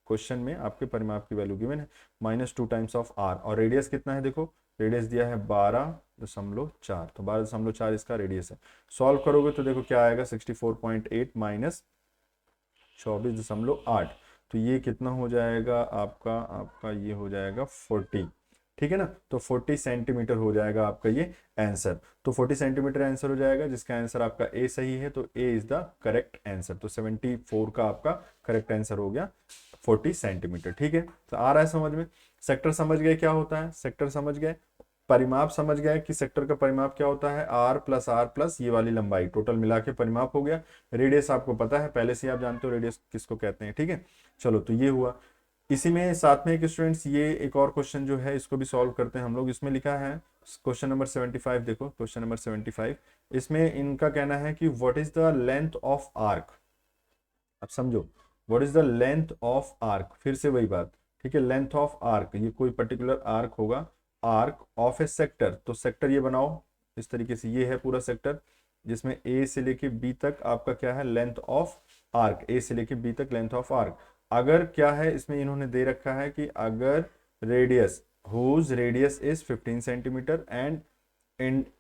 क्वेश्चन में आपके परिमाप की वैल्यू गिवन है -2 टाइम्स ऑफ आर, और रेडियस कितना है, देखो रेडियस दिया है 12.4, तो 12.4 इसका रेडियस है। सॉल्व करोगे तो देखो क्या आएगा, 64.8 माइनस 24.8, तो ये कितना हो जाएगा आपका, आपका ये हो जाएगा 40, ठीक है ना। तो 40 सेंटीमीटर हो जाएगा आपका ये आंसर, तो 40 सेंटीमीटर आंसर हो जाएगा, जिसका आंसर आपका ए सही है, तो ए इज द करेक्ट आंसर। तो 74 का आपका करेक्ट आंसर हो गया 40 सेंटीमीटर, ठीक है। तो आ रहा है समझ में, सेक्टर समझ गए क्या होता है, सेक्टर समझ गए, परिमाप समझ गए कि सेक्टर का परिमाप क्या होता है, आर प्लस ये वाली लंबाई टोटल मिला के परिमाप हो गया। रेडियस आपको पता है, पहले से आप जानते हो रेडियस किसको कहते हैं, ठीक है। चलो तो ये हुआ, इसी में साथ में एक स्टूडेंट्स ये एक और क्वेश्चन जो है इसको भी सॉल्व करते हैं हम लोग। इसमें लिखा है क्वेश्चन नंबर 75, देखो क्वेश्चन नंबर 75, इसमें इनका कहना है कि what is the length of arc, अब समझो what is the length of arc, फिर से वही बात, ठीक है, लेंथ ऑफ आर्क, ये कोई पर्टिकुलर आर्क होगा, आर्क ऑफ ए सेक्टर, तो सेक्टर ये बनाओ इस तरीके से, ये है पूरा सेक्टर जिसमें ए से लेके बी तक आपका क्या है, लेंथ ऑफ आर्क, ए से लेके बी तक लेंथ ऑफ आर्क। अगर क्या है इसमें इन्होंने दे रखा है कि अगर radius, whose radius is 15 centimetre and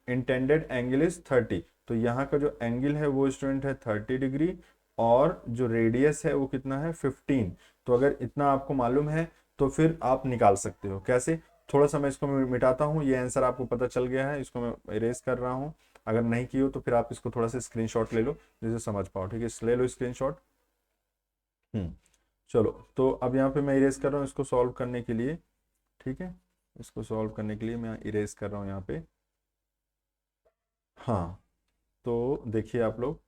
intended angle is 30, तो यहाँ का जो एंगल है वो स्टूडेंट है 30 डिग्री, और जो रेडियस है वो कितना है 15। तो अगर इतना आपको मालूम है तो फिर आप निकाल सकते हो, कैसे, थोड़ा सा मैं इसको मिटाता हूँ, ये आंसर आपको पता चल गया है, इसको मैं इरेज कर रहा हूँ, अगर नहीं की हो तो फिर आप इसको थोड़ा सा स्क्रीनशॉट ले लो जिससे समझ पाओ, ठीक है, ले लो स्क्रीनशॉट। चलो तो अब यहाँ पे मैं इरेज कर रहा हूँ इसको सॉल्व करने के लिए, ठीक है, इसको सॉल्व करने के लिए मैं इरेज कर रहा हूँ यहाँ पे। हाँ, तो देखिए आप लोग,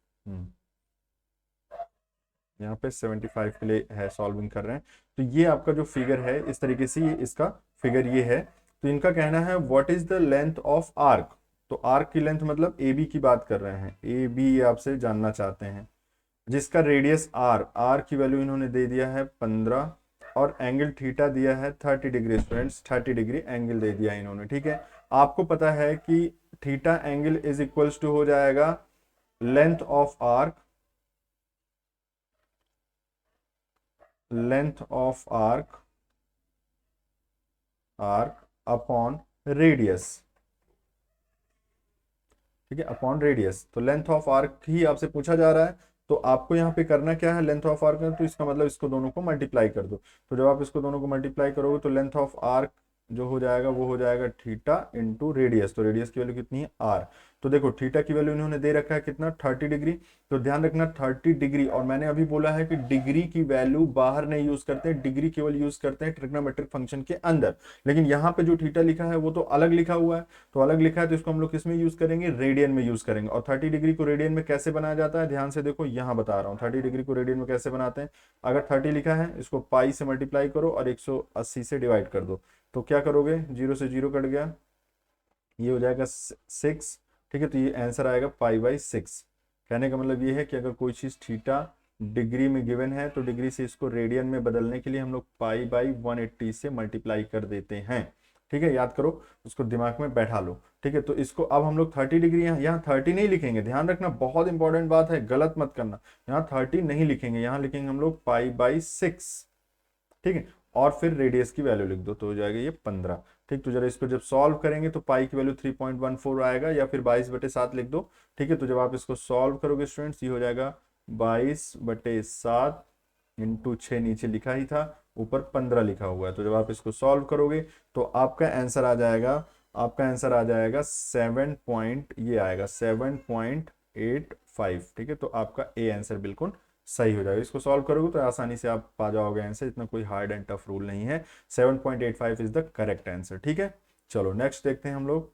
यहाँ पे 75 के लिए है, सॉल्विंग कर रहे हैं, तो ये आपका जो फिगर है इस तरीके से, ये इसका फिगर ये है। तो इनका कहना है what is the length of arc, तो आर्क की लेंथ मतलब ए बी की बात कर रहे हैं, ए बी आपसे जानना चाहते हैं, जिसका रेडियस आर, आर की वैल्यू इन्होंने दे दिया है 15, और एंगल थीटा दिया है 30 डिग्री, स्टूडेंट्स 30 डिग्री एंगल दे दिया इन्होंने, ठीक है। आपको पता है कि theta angle is equals to हो जाएगा length of arc, length of arc, arc upon radius, ठीक है, अपॉन रेडियस। तो लेंथ ऑफ आर्क ही आपसे पूछा जा रहा है, तो आपको यहाँ पे करना क्या है, लेंथ ऑफ आर्क है तो इसका मतलब इसको दोनों को मल्टीप्लाई कर दो। तो जब आप इसको दोनों को मल्टीप्लाई करोगे तो लेंथ ऑफ आर्क जो हो जाएगा वो हो जाएगा थीटा इंटू रेडियस। तो रेडियस की वैल्यू कितनी है, आर। तो देखो थीटा की वैल्यू इन्होंने दे रखा है कितना, 30 डिग्री। तो ध्यान रखना 30 डिग्री, और मैंने अभी बोला है कि डिग्री की वैल्यू बाहर नहीं यूज करते हैं, डिग्री केवल यूज करते हैं ट्रिग्नोमेट्रिक फंक्शन के अंदर। लेकिन यहाँ पे जो थीटा लिखा है वो तो अलग लिखा हुआ है, तो अलग लिखा है तो इसको हम लोग किस में यूज करेंगे, रेडियन में यूज करेंगे। और 30 डिग्री को रेडियन में कैसे बनाया जाता है, ध्यान से देखो, यहाँ बता रहा हूँ 30 डिग्री को रेडियन में कैसे बनाते हैं। अगर 30 लिखा है इसको पाई से मल्टीप्लाई करो और 180 से डिवाइड कर दो। तो क्या करोगे, 0 से 0 कट गया, ये हो जाएगा 6, ठीक है। तो ये आंसर आएगा पाई/6। कहने का मतलब ये है कि अगर कोई चीज थीटा डिग्री में गिवन है तो डिग्री से इसको रेडियन में बदलने के लिए हम लोग पाई/180 से मल्टीप्लाई कर देते हैं, ठीक है। याद करो, उसको दिमाग में बैठा लो, ठीक है। तो इसको अब हम लोग 30 डिग्री, यहाँ 30 नहीं लिखेंगे, ध्यान रखना, बहुत इंपॉर्टेंट बात है, गलत मत करना। यहाँ 30 नहीं लिखेंगे, यहाँ लिखेंगे हम लोग पाई/6, ठीक है। और फिर रेडियस की वैल्यू लिख दो तो हो जाएगा ये 15, ठीक। तो जरा इसको जब सॉल्व करेंगे तो पाई की वैल्यू 3.14 आएगा, या फिर 22/7 लिख दो, ठीक है। तो जब आप इसको सॉल्व करोगे स्टूडेंट्स, ये हो जाएगा 22/7 इंटू 6, नीचे लिखा ही था, ऊपर 15 लिखा हुआ है। तो जब आप इसको सॉल्व करोगे तो आपका आंसर आ जाएगा, आपका आंसर आ जाएगा 7 पॉइंट, ये आएगा 7.85, ठीक है। तो आपका ए आंसर बिल्कुल सही हो जाएगा। इसको सॉल्व करोगे तो आसानी से आप पा जाओगे आंसर, इतना कोई हार्ड एंड टफ रूल नहीं है। 7.85 इज द करेक्ट आंसर, ठीक है। चलो नेक्स्ट देखते हैं हम लोग,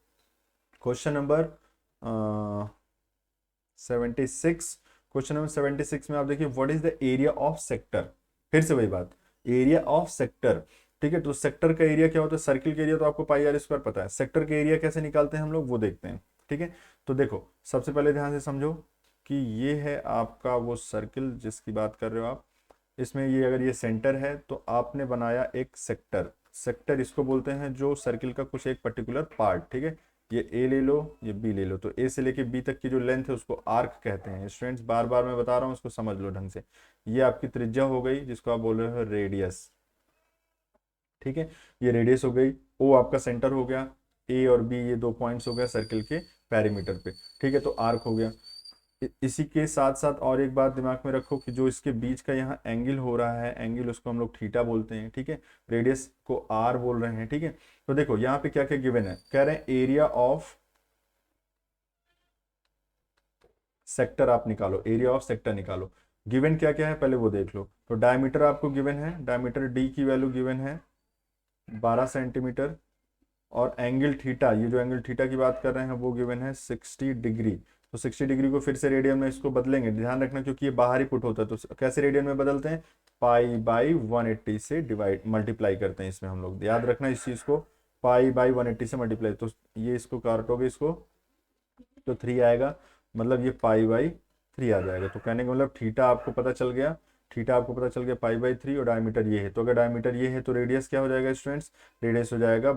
क्वेश्चन नंबर 76। क्वेश्चन नंबर 76 में आप देखिए, what is the area of sector. फिर से वही बात, एरिया ऑफ सेक्टर, ठीक है। तो सेक्टर का एरिया क्या होता है, सर्किल का एरिया तो आपको पाई/r² पता है, सेक्टर का एरिया कैसे निकालते हैं हम लोग वो देखते हैं, ठीक है। तो देखो सबसे पहले ध्यान से समझो कि ये है आपका वो सर्किल जिसकी बात कर रहे हो आप, इसमें ये अगर ये सेंटर है तो आपने बनाया एक सेक्टर, सेक्टर इसको बोलते हैं जो सर्किल का कुछ एक पर्टिकुलर पार्ट, ठीक है। ये ए ले लो, ये बी ले लो, तो ए से लेके बी तक की जो लेंथ है उसको आर्क कहते हैं। स्टूडेंट्स बार बार मैं बता रहा हूँ, उसको समझ लो ढंग से। ये आपकी त्रिज्या हो गई जिसको आप बोल रहे हो रेडियस, ठीक है। ये रेडियस हो गई, ओ आपका सेंटर हो गया, ए और बी ये 2 पॉइंट्स हो गया सर्किल के पेरीमीटर पे, ठीक है। तो आर्क हो गया। इसी के साथ साथ और एक बात दिमाग में रखो कि जो इसके बीच का यहाँ एंगल हो रहा है, एंगल उसको हम लोग थीटा बोलते हैं, ठीक है। रेडियस को आर बोल रहे हैं, ठीक है। तो देखो यहाँ पे क्या क्या गिवन है, कह रहे हैं एरिया ऑफ सेक्टर आप निकालो, एरिया ऑफ सेक्टर निकालो। गिवन क्या क्या है पहले वो देख लो। तो डायमीटर आपको गिवन है, डायमीटर डी की वैल्यू गिवन है 12 सेंटीमीटर, और एंगल थीटा, ये जो एंगल थीटा की बात कर रहे हैं वो गिवन है 60 डिग्री। तो 60 डिग्री को फिर से रेडियन में इसको बदलेंगे, ध्यान रखना क्योंकि ये बाहर ही पुट होता है। तो कैसे रेडियन में बदलते हैं, पाई/180 से डिवाइड मल्टीप्लाई करते हैं इसमें हम लोग, याद रखना इस चीज को, पाई/180 से मल्टीप्लाई। तो ये इसको काटोगे इसको तो 3 आएगा, मतलब ये पाई/3 आ जाएगा। तो कहने का मतलब थीटा आपको पता चल गया, थीटा आपको पता चल गया पाई/3, और डायमीटर ये है। तो अगर डायमीटर ये है तो रेडियस क्या हो जाएगा स्टूडेंट्स, रेडियस हो जाएगा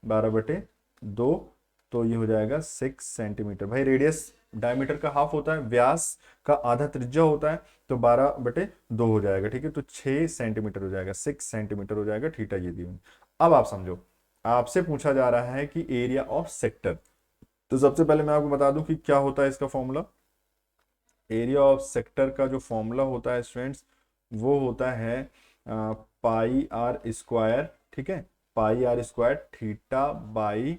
12/2, तो ये हो जाएगा 6 सेंटीमीटर। भाई रेडियस डायमीटर का हाफ होता है, व्यास का आधा त्रिज्या होता है, तो 12/2 हो जाएगा, ठीक है। तो 6 सेंटीमीटर हो जाएगा, 6 सेंटीमीटर हो जाएगा, थीटा ये दी हुई। अब आप समझो, आपसे पूछा जा रहा है कि एरिया ऑफ सेक्टर। तो सबसे पहले मैं आपको बता दूं कि क्या होता है इसका फॉर्मूला। एरिया ऑफ सेक्टर का जो फॉर्मूला होता है स्टूडेंट्स, वो होता है पाई/r², ठीक है, पाई/r² थीटा बाई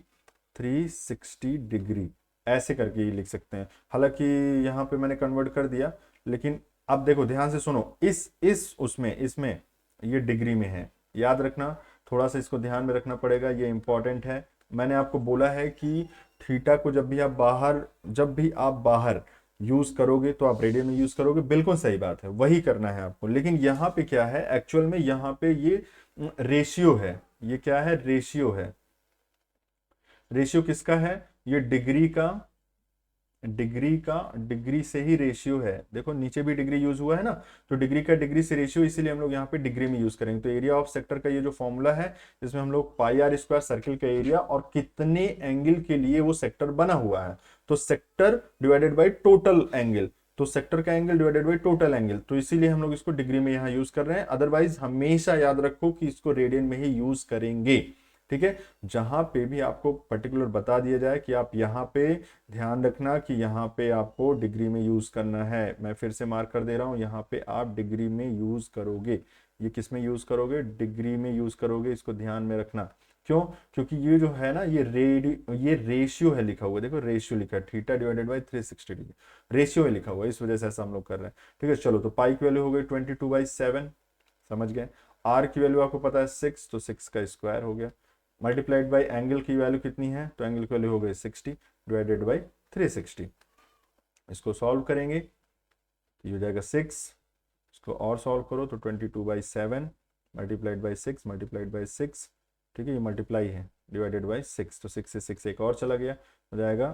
360 डिग्री, ऐसे करके ये लिख सकते हैं। हालांकि यहाँ पे मैंने कन्वर्ट कर दिया, लेकिन अब देखो ध्यान से सुनो, इस उसमें इसमें ये डिग्री में है, याद रखना, थोड़ा सा इसको ध्यान में रखना पड़ेगा, ये इंपॉर्टेंट है। मैंने आपको बोला है कि थीटा को जब भी आप बाहर यूज करोगे तो आप रेडियन में यूज करोगे, बिल्कुल सही बात है, वही करना है आपको। लेकिन यहाँ पे क्या है एक्चुअल में, यहाँ पे ये रेशियो है, ये क्या है, रेशियो है। रेशियो किसका है, ये डिग्री से ही रेशियो है। देखो नीचे भी डिग्री यूज हुआ है ना, तो डिग्री का डिग्री से रेशियो, इसीलिए हम लोग यहाँ पे डिग्री में यूज करेंगे। तो एरिया ऑफ सेक्टर का ये जो फॉर्मूला है, इसमें हम लोग पाई/r² सर्किल का एरिया और कितने एंगल के लिए वो सेक्टर बना हुआ है, तो sector divided by total angle, तो सेक्टर का angle divided by total angle, तो इसीलिए हम लोग इसको डिग्री में यहाँ यूज कर रहे हैं। अदरवाइज हमेशा याद रखो कि इसको रेडियन में ही यूज करेंगे, ठीक है। जहां पे भी आपको पर्टिकुलर बता दिया जाए कि आप यहाँ पे ध्यान रखना कि यहाँ पे आपको डिग्री में यूज करना है, मैं फिर से मार्क कर दे रहा हूँ, यहाँ पे आप डिग्री में यूज करोगे। ये किस में यूज करोगे? डिग्री में यूज करोगे, इसको ध्यान में रखना। क्यों? क्योंकि ये जो है ना, ये रेशियो है लिखा हुआ, देखो रेशियो लिखा है, theta divided by 360 degree, ratio है लिखा हुआ, इस वजह से ऐसा हम लोग कर रहे हैं, ठीक है। चलो, तो पाई की वैल्यू हो गई 22/7, समझ गए। आर की वैल्यू आपको पता है 6, तो 6 का स्क्वायर हो गया, मल्टीप्लाइड बाई एंगल की वैल्यू कितनी है, तो एंगल की वैल्यू हो गई 60 डिवाइडेड बाई 360। इसको सॉल्व करेंगे तो ये हो जाएगा 6, इसको और सॉल्व करो तो 22/7 मल्टीप्लाइड बाई 6 मल्टीप्लाइड बाई 6, ठीक है, ये मल्टीप्लाई है, डिवाइडेड बाई 6, तो 6 से 6 एक और चला गया, हो जाएगा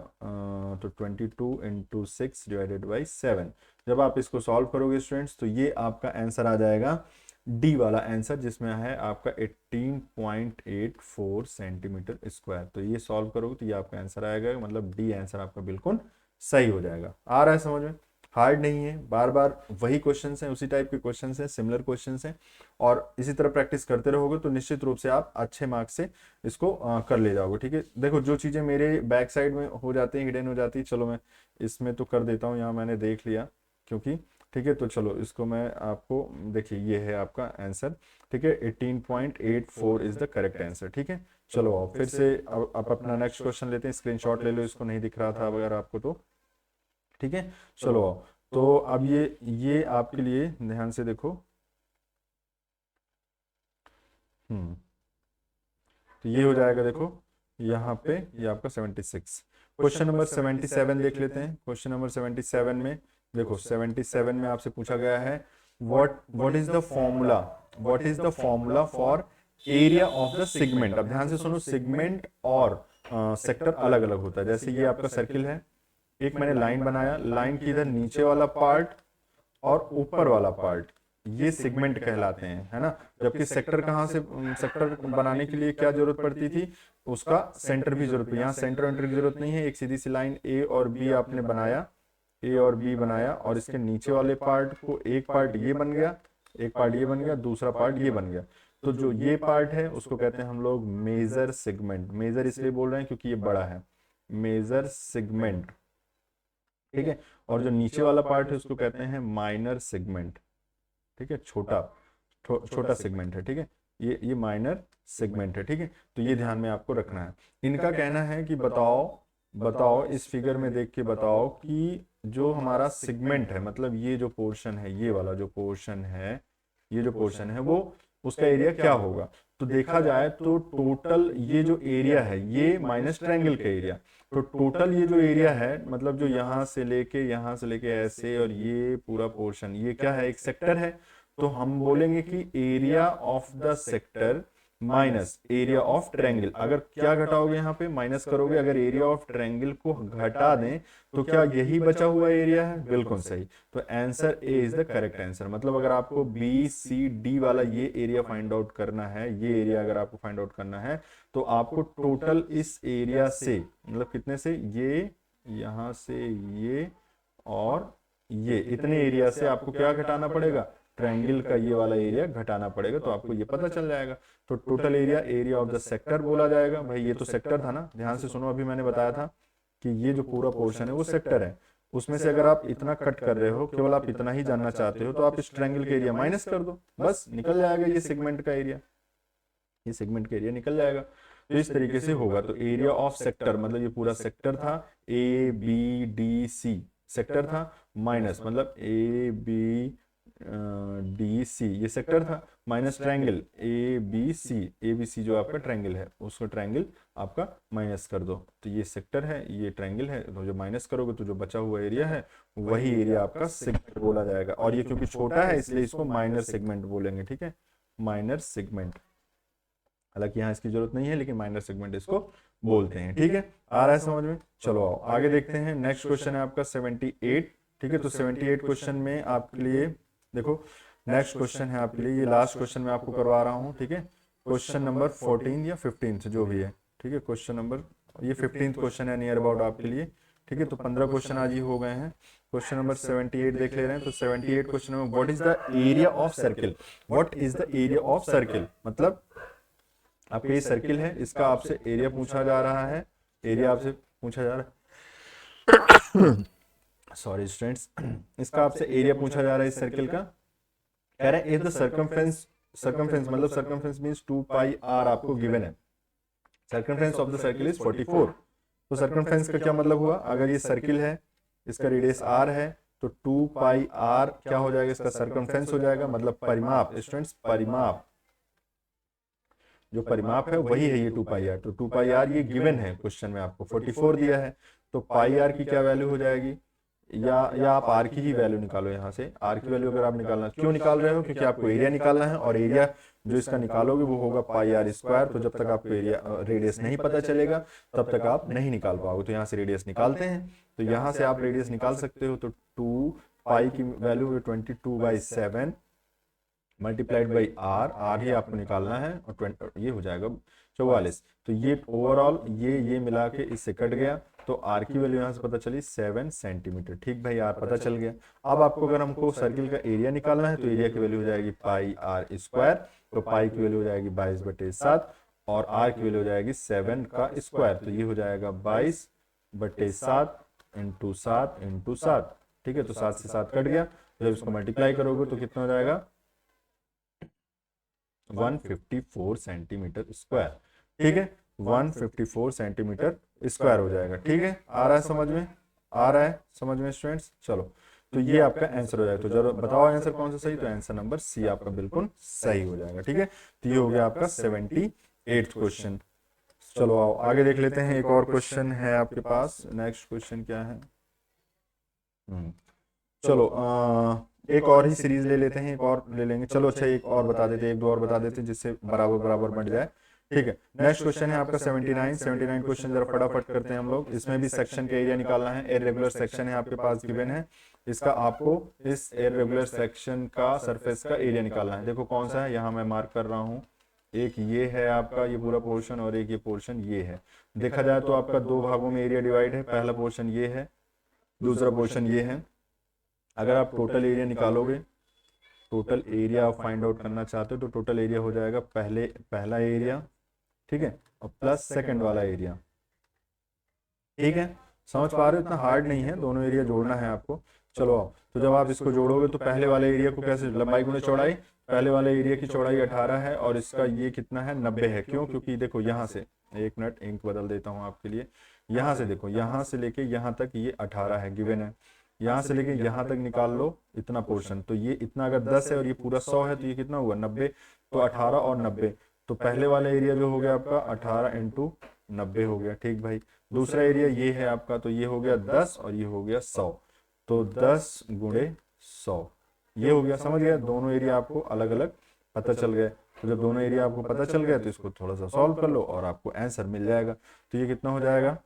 तो 22 इंटू 6 डिवाइडेड बाई 7। जब आप इसको सॉल्व करोगे स्टूडेंट्स, तो ये आपका आंसर आ जाएगा डी वाला आंसर, जिसमें है आपका 18.84 सेंटीमीटर स्क्वायर। तो ये सॉल्व करोगे तो ये आपका आंसर आएगा, मतलब डी आंसर आपका बिल्कुल सही हो जाएगा। आ रहा है समझ में? हार्ड नहीं है, बार बार वही क्वेश्चंस हैं, उसी टाइप के क्वेश्चंस हैं, सिमिलर क्वेश्चंस हैं, और इसी तरह प्रैक्टिस करते रहोगे तो निश्चित रूप से आप अच्छे मार्क्स से इसको कर ले जाओगे, ठीक है। देखो, जो चीजें मेरे बैक साइड में हो जाती हैं, हिडन हो जाती है, चलो मैं इसमें तो कर देता हूँ, यहाँ मैंने देख लिया क्योंकि, ठीक है। तो चलो इसको मैं आपको, देखिए ये है आपका आंसर, ठीक है, 18.84 इज द करेक्ट आंसर, ठीक है। चलो आओ फिर से अब अपना नेक्स्ट क्वेश्चन लेते हैं, स्क्रीनशॉट ले लो, इसको नहीं दिख रहा था अगर आपको तो, ठीक है। चलो आओ, तो अब ये आपके लिए ध्यान से देखो, तो ये हो जाएगा, देखो यहाँ पे ये आपका 76। क्वेश्चन नंबर 77 देख लेते हैं। क्वेश्चन नंबर 77 में देखो, 77 में आपसे पूछा गया है what is the formula for area of the segment. अब ध्यान से सुनो, सेगमेंट और सेक्टर अलग अलग होता है। जैसे ये आपका सर्किल है, एक मैंने लाइन बनाया, लाइन की इधर नीचे वाला पार्ट और ऊपर वाला पार्ट, ये सेगमेंट कहलाते हैं, है ना। जबकि सेक्टर कहाँ से, सेक्टर बनाने के लिए क्या जरूरत पड़ती थी, उसका सेंटर भी जरूरत, यहाँ सेंटर वेंटर की जरूरत नहीं है, एक सीधी सी लाइन ए और बी आपने बनाया, ए और बी बनाया, और इसके नीचे वाले पार्ट को, एक पार्ट ये बन गया, एक पार्ट ये बन गया, दूसरा पार्ट ये बन गया। तो जो ये पार्ट है उसको कहते हैं हम लोग मेजर सेगमेंट। मेजर इसलिए बोल रहे हैं क्योंकि ये बड़ा है, मेजर सेगमेंट, ठीक है। और जो नीचे वाला पार्ट है उसको कहते हैं माइनर सेगमेंट, ठीक है, छोटा सेगमेंट है, ठीक है, ये माइनर सेगमेंट है, ठीक है। तो ये ध्यान में आपको रखना है। इनका कहना है कि बताओ इस फिगर में देख के बताओ कि जो हमारा सेगमेंट है, मतलब ये जो पोर्शन है, ये वाला जो पोर्शन है, ये जो पोर्शन है वो, उसका एरिया क्या होगा। तो देखा जाए तो टोटल ये जो एरिया है, ये माइनस ट्रायंगल का एरिया, तो टोटल ये जो एरिया है, मतलब जो यहाँ से लेके ऐसे, और ये पूरा पोर्शन, ये क्या है, एक सेक्टर है। तो हम बोलेंगे कि area of the sector minus area of triangle. अगर क्या घटाओगे, यहाँ पे माइनस करोगे, अगर एरिया ऑफ ट्रायंगल को घटा दें तो क्या यही बचा हुआ एरिया है? बिल्कुल सही। तो answer A is the correct answer. मतलब अगर आपको बी सी डी वाला ये एरिया फाइंड आउट करना है, ये एरिया अगर आपको फाइंड आउट करना है, तो आपको टोटल इस एरिया से, मतलब कितने से, ये यहां से ये और ये, इतने एरिया से आपको क्या घटाना पड़ेगा, ट्रायंगल का ये वाला एरिया घटाना पड़ेगा, तो आपको ये पता चल जाएगा। तो total area of the sector बोला जाएगा। भाई ये तो सेक्टर था ना, ध्यान से सुनो, अभी मैंने बताया था कि ये जो पूरा पोर्शन है वो सेक्टर है, उसमें से अगर आप इतना कट कर रहे हो, केवल आप इतना ही जानना चाहते हो, तो आप इस ट्रायंगल का एरिया माइनस कर दो, बस निकल जाएगा ये सेगमेंट का एरिया, ये सेगमेंट का एरिया निकल जाएगा। तो इस तरीके से होगा। तो एरिया ऑफ सेक्टर, मतलब ये पूरा सेक्टर था, A B D C sector था, माइनस मतलब ए बी डी सी ये सेक्टर था, minus triangle A B C जो आपका ट्रायंगल है, उसको ट्रायंगल आपका माइनस कर दो। तो ये सेक्टर है, ये ट्रायंगल है, तो जो माइनस करोगे तो जो बचा हुआ एरिया है वही एरिया आपका सेगमेंट बोला जाएगा। और ये क्योंकि छोटा है इसलिए इसको माइनर सेगमेंट बोलेंगे, ठीक है, माइनर सेगमेंट। हालांकि यहाँ इसकी जरूरत नहीं है, लेकिन माइनर सेगमेंट इसको बोलते हैं, ठीक है। आ रहा है समझ में? चलो आओ आगे देखते हैं। नेक्स्ट क्वेश्चन है आपका 78, ठीक है। तो 78 क्वेश्चन में आपके लिए देखो, नेक्स्ट क्वेश्चन है आपके लिए, ये लास्ट क्वेश्चन मैं आपको करवा रहा हूँ, ठीक है। क्वेश्चन नंबर 14 या 15 जो भी है, ठीक है। क्वेश्चन नंबर, ये 15th क्वेश्चन है नियर अबाउट आपके लिए। ठीक है, तो 15 क्वेश्चन आज ही हो गए हैं। क्वेश्चन नंबर 78 देख ले रहे हैं। तो 78 क्वेश्चन में what is the area of circle, what is the area of circle, मतलब आपका ये सर्किल है, इसका आपसे एरिया पूछा जा रहा है, एरिया आपसे पूछा जा रहा है सॉरी स्टूडेंट्स, इसका आपसे एरिया पूछा जा रहा है इस सर्किल का। कह रहे हैं इफ द सर्कमफ्रेंस, सर्कमफ्रेंस मतलब सर्कमफ्रेंस मींस 2 पाई आर आपको गिवन है, circumference of the circle is 44। तो सर्कमफ्रेंस का क्या मतलब हुआ, अगर ये सर्किल है, इसका रेडियस आर है, तो 2 पाई आर क्या हो जाएगा, इसका सर्कमफ्रेंस हो जाएगा, मतलब परिमाप स्टूडेंट्स, परिमाप जो परिमाप है वही है ये 2 पाई आर। तो 2 पाई आर ये गिवन है क्वेश्चन में, आपको 44 दिया है, तो पाई आर की क्या वैल्यू हो जाएगी, या आप आर की ही वैल्यू निकालो, यहाँ से आर की वैल्यू अगर आप निकालना, क्यों निकाल रहे हो, क्योंकि आपको एरिया निकालना है, और एरिया जो इसका निकालोगे वो होगा पाई आर स्क्वायर। तो जब तक आपको एरिया रेडियस नहीं पता चलेगा तब तक आप नहीं निकाल पाओगे। तो यहाँ से रेडियस निकालते हैं, तो यहाँ से आप रेडियस निकाल सकते हो। तो 2 पाई की value 22/7 multiplied by r, r ही आपको निकालना है, और ये हो जाएगा 44। तो ये ओवरऑल ये मिला के इससे कट गया, तो आर की वैल्यू यहाँ से पता चली 7 सेंटीमीटर। ठीक भाई, आर पता चल गया। अब आपको अगर हमको सर्किल का एरिया निकालना है, तो एरिया की वैल्यू हो जाएगी पाई आर स्क्वायर, तो पाई की वैल्यू हो जाएगी 22/7, और आर की वैल्यू हो जाएगी 7 का स्क्वायर, तो ये हो जाएगा 22/7 इंटू 7। ठीक है, तो 7 से 7 कट गया, जब इसको मल्टीप्लाई करोगे तो कितना हो जाएगा 154 सेंटीमीटर स्क्वायर। ठीक है, 154 सेंटीमीटर स्क्वायर हो जाएगा। ठीक है, आ रहा है समझ में, आ रहा है समझ में स्टूडेंट्स। चलो, तो ये आपका आंसर हो जाएगा। तो जब बताओ आंसर कौन सा सही, तो आंसर नंबर सी आपका बिल्कुल सही हो जाएगा। ठीक है, तो ये हो गया आपका 78 क्वेश्चन। चलो आओ आगे देख लेते हैं, एक और क्वेश्चन है आपके पास। नेक्स्ट क्वेश्चन क्या है, चलो एक और ही सीरीज ले लेते हैं, एक और ले लेंगे। चलो अच्छा, एक और बता देते हैं, एक दो और बता देते हैं, जिससे बराबर बराबर बन जाए। ठीक है, नेक्स्ट क्वेश्चन है आपका 79 क्वेश्चन जरा फटाफट करते हैं हम लोग। इसमें भी सेक्शन का एरिया निकालना है, इररेगुलर सेक्शन है आपके पास गिवन है, इसका आपको इस इररेगुलर सेक्शन का सरफेस का एरिया निकालना है। देखो कौन सा है, यहाँ मैं मार्क कर रहा हूँ, एक ये है आपका ये पूरा पोर्शन, और एक ये पोर्शन ये है। देखा जाए तो आपका दो भागों में एरिया डिवाइड है, पहला पोर्शन ये है, दूसरा पोर्शन ये है। अगर आप टोटल एरिया निकालोगे, टोटल एरिया आप फाइंड आउट करना चाहते हो, तो टोटल एरिया हो जाएगा पहला एरिया, ठीक है, और प्लस सेकंड वाला एरिया। ठीक है, समझ पा रहे हो, इतना हार्ड नहीं है, दोनों एरिया जोड़ना है आपको। चलो आओ, तो जब आप इसको जोड़ोगे तो पहले वाले एरिया को कैसे, लंबाई गुणे चौड़ाई, पहले वाले एरिया की चौड़ाई 18 है, और इसका ये कितना है 90 है। क्यों, क्योंकि देखो यहाँ से, एक मिनट इंक बदल देता हूँ आपके लिए, यहाँ से देखो, यहाँ से लेके यहाँ तक ये 18 है गिवन है, यहाँ से लेके यहाँ तक निकाल लो इतना पोर्शन, तो ये इतना अगर 10 है और ये पूरा 100 है, तो ये कितना हुआ 90, तो 18 और 90, तो पहले वाला एरिया जो हो गया आपका 18 इंटू 90 हो गया। ठीक भाई, दूसरा एरिया ये है आपका, तो ये हो गया 10 और ये हो गया 100, तो 10 गुणे 100 ये हो गया। समझ गया, दोनों एरिया आपको अलग अलग पता चल गए। तो जब दोनों एरिया आपको पता चल गया तो इसको थोड़ा सा सॉल्व कर लो और आपको आंसर मिल जाएगा। तो ये कितना हो जाएगा,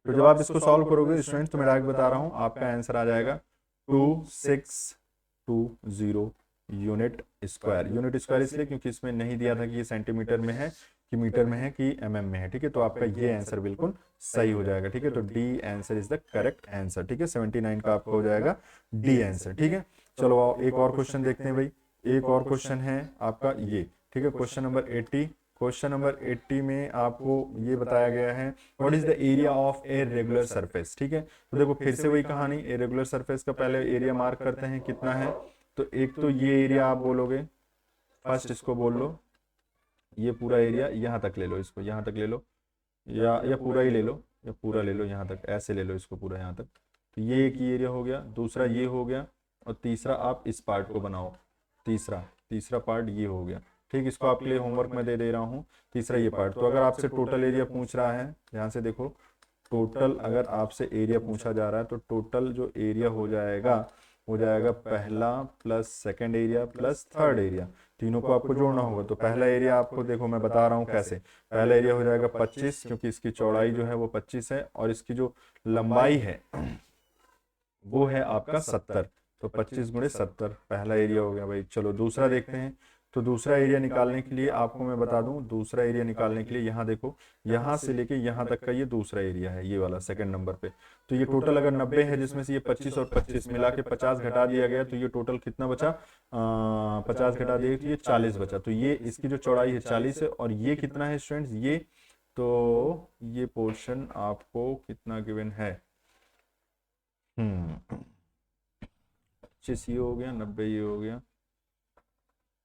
तो जब आप इसको सॉल्व करोगे स्टूडेंट्स, तो मैं डायरेक्ट बता रहा हूँ, आपका आंसर आ जाएगा 2620 यूनिट स्क्वायर। यूनिट स्क्वायर इसलिए क्योंकि इसमें नहीं दिया था कि ये सेंटीमीटर में है कि मीटर में है कि एमएम में है। ठीक है, तो आपका ये आंसर बिल्कुल सही हो जाएगा। ठीक है, तो D answer is the correct answer. ठीक है, 79 का आपका हो जाएगा डी आंसर। ठीक है, चलो आओ एक और क्वेश्चन देखते हैं भाई। एक और क्वेश्चन है आपका ये, ठीक है, क्वेश्चन नंबर 80। क्वेश्चन नंबर 80 में आपको ये बताया गया है what is the area of a regular surface. ठीक है, तो देखो फिर से वही कहानी, ए रेगुलर सरफेस का पहले एरिया मार्क करते हैं कितना है। तो एक तो ये एरिया आप बोलोगे, फर्स्ट इसको बोल लो, ये पूरा एरिया यहाँ तक ले लो, इसको यहाँ तक ले लो, या पूरा ही ले लो, या पूरा ले लो यहाँ तक, ऐसे ले लो इसको पूरा यहाँ तक। तो ये एक ही एरिया हो गया, दूसरा ये हो गया, और तीसरा आप इस पार्ट को बनाओ, तीसरा पार्ट ये हो गया। ठीक, इसको आपके लिए होमवर्क में दे रहा हूँ, तीसरा ये पार्ट। तो अगर आपसे टोटल एरिया पूछ रहा है, ध्यान से देखो, टोटल अगर आपसे एरिया पूछा जा रहा है, तो टोटल जो एरिया हो जाएगा पहला plus second area plus third area, तीनों को आपको जोड़ना होगा। तो पहला एरिया आपको देखो मैं बता रहा हूँ कैसे, पहला एरिया हो जाएगा 25, क्योंकि इसकी चौड़ाई जो है वो 25 है, और इसकी जो लंबाई है वो है आपका 70, तो 25 गुणे 70 पहला एरिया हो गया भाई। चलो दूसरा देखते हैं, तो दूसरा एरिया निकालने के लिए आपको मैं बता दूं, दूसरा एरिया निकालने के लिए यहाँ देखो, यहाँ से लेके यहाँ तक का ये दूसरा एरिया है, ये वाला सेकंड नंबर पे। तो ये टोटल अगर 90 है, जिसमें से ये 25 और 25 मिला के 50 घटा दिया गया, तो ये टोटल कितना बचा, 50 घटा दिया तो ये 40 बचा। तो ये इसकी जो चौड़ाई है 40 है, और ये कितना है स्टूडेंट्स, ये तो ये पोर्शन आपको कितना गिवन है, 25 ये हो गया, 90 ये हो गया,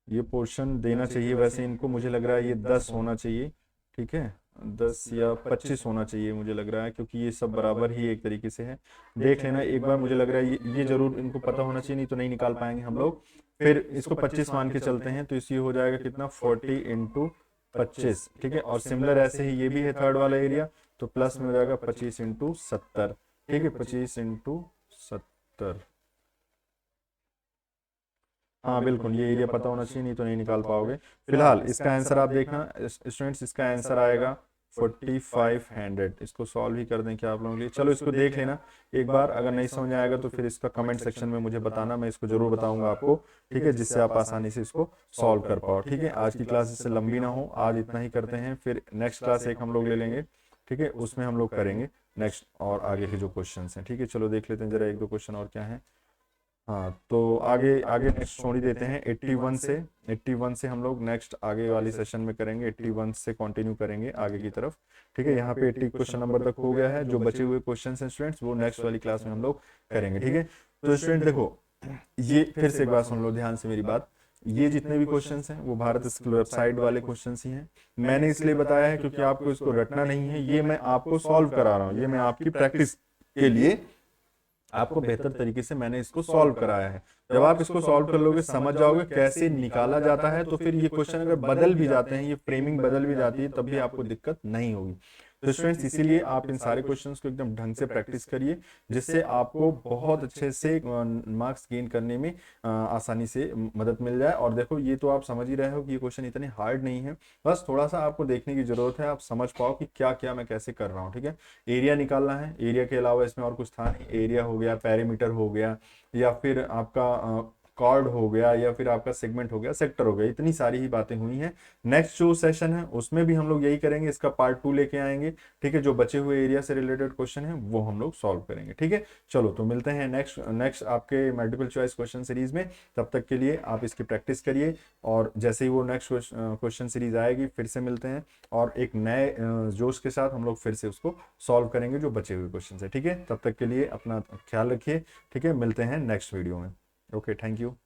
ये पोर्शन देना चाहिए वैसे इनको, मुझे लग रहा है ये 10 होना चाहिए, ठीक है, 10 या 25 होना चाहिए मुझे लग रहा है, क्योंकि ये सब बराबर ही एक तरीके से है। देख लेना एक बार, मुझे लग रहा है ये जरूर इनको पता होना चाहिए, नहीं तो नहीं निकाल पाएंगे हम लोग। फिर इसको 25 मान के चलते हैं, तो इसलिए हो जाएगा कितना, 40 इंटू 25, ठीक है। और सिमिलर ऐसे ही ये भी है थर्ड वाला एरिया, तो प्लस में हो जाएगा 25 इंटू 70, ठीक है, 25 इंटू 70। हाँ बिल्कुल, ये एरिया पता होना चाहिए, नहीं तो नहीं निकाल पाओगे। फिलहाल इसका आंसर आप देखना स्टूडेंट्स, इसका आंसर आएगा 4500। इसको सॉल्व ही कर दें क्या आप लोगों के लिए, चलो इसको देख लेना एक बार, अगर नहीं समझ आएगा तो फिर इसका कमेंट सेक्शन में मुझे बताना, मैं इसको जरूर बताऊंगा आपको, ठीक है, जिससे आप आसानी से इसको सॉल्व कर पाओ, ठीक है। आज की क्लास इससे लंबी ना हो, आज इतना ही करते हैं, फिर नेक्स्ट क्लास एक हम लोग ले लेंगे, ठीक है, उसमें हम लोग करेंगे नेक्स्ट और आगे के जो क्वेश्चन हैं, ठीक है। चलो देख लेते हैं जरा एक दो क्वेश्चन और क्या है। हाँ तो आगे आगे नेक्स्ट छोड़ ही देते हैं, 81 से हम लोग नेक्स्ट आगे वाली सेशन में करेंगे, 81 से कंटिन्यू करेंगे आगे की तरफ, ठीक है। यहाँ पे 80 क्वेश्चन नंबर तक हो गया है, जो बचे हुए क्वेश्चन हैं स्टूडेंट्स वो नेक्स्ट वाली क्लास में हम लोग करेंगे, ठीक है। तो स्टूडेंट देखो, ये फिर से एक बार सुन लो ध्यान से मेरी बात, ये जितने भी क्वेश्चंस हैं वो भारत स्किल वेबसाइट वाले क्वेश्चंस ही हैं। मैंने इसलिए बताया है क्योंकि आपको इसको रटना नहीं है, ये मैं आपको सॉल्व करा रहा हूँ, ये मैं आपकी प्रैक्टिस के लिए आपको बेहतर तरीके से मैंने इसको सॉल्व कराया है। जब आप इसको सॉल्व कर लोगे, समझ जाओगे कैसे निकाला जाता है, तो फिर ये क्वेश्चन अगर बदल भी जाते हैं, ये फ्रेमिंग बदल भी जाती है, तब भी आपको दिक्कत नहीं होगी। तो स्टूडेंट्स इसीलिए आप इन सारे क्वेश्चंस को एकदम ढंग से प्रैक्टिस करिए, जिससे आपको बहुत अच्छे से मार्क्स गेन करने में आसानी से मदद मिल जाए। और देखो ये तो आप समझ ही रहे हो कि ये क्वेश्चन इतने हार्ड नहीं है, बस थोड़ा सा आपको देखने की जरूरत है, आप समझ पाओ कि क्या क्या मैं कैसे कर रहा हूँ, ठीक है। एरिया निकालना है, एरिया के अलावा इसमें और कुछ था नहीं, एरिया हो गया, पैरीमीटर हो गया, या फिर आपका कॉर्ड हो गया, या फिर आपका सेगमेंट हो गया, सेक्टर हो गया, इतनी सारी ही बातें हुई हैं। नेक्स्ट जो सेशन है उसमें भी हम लोग यही करेंगे, इसका पार्ट 2 लेके आएंगे, ठीक है। जो बचे हुए एरिया से रिलेटेड क्वेश्चन है वो हम लोग सॉल्व करेंगे, ठीक है। चलो तो मिलते हैं नेक्स्ट आपके मल्टीपल चॉइस क्वेश्चन सीरीज में, तब तक के लिए आप इसकी प्रैक्टिस करिए, और जैसे ही वो नेक्स्ट क्वेश्चन सीरीज आएगी फिर से मिलते हैं, और एक नए जोश के साथ हम लोग फिर से उसको सॉल्व करेंगे जो बचे हुए क्वेश्चन है, ठीक है। तब तक के लिए अपना ख्याल रखिए, ठीक है, मिलते हैं नेक्स्ट वीडियो में। Okay, thank you.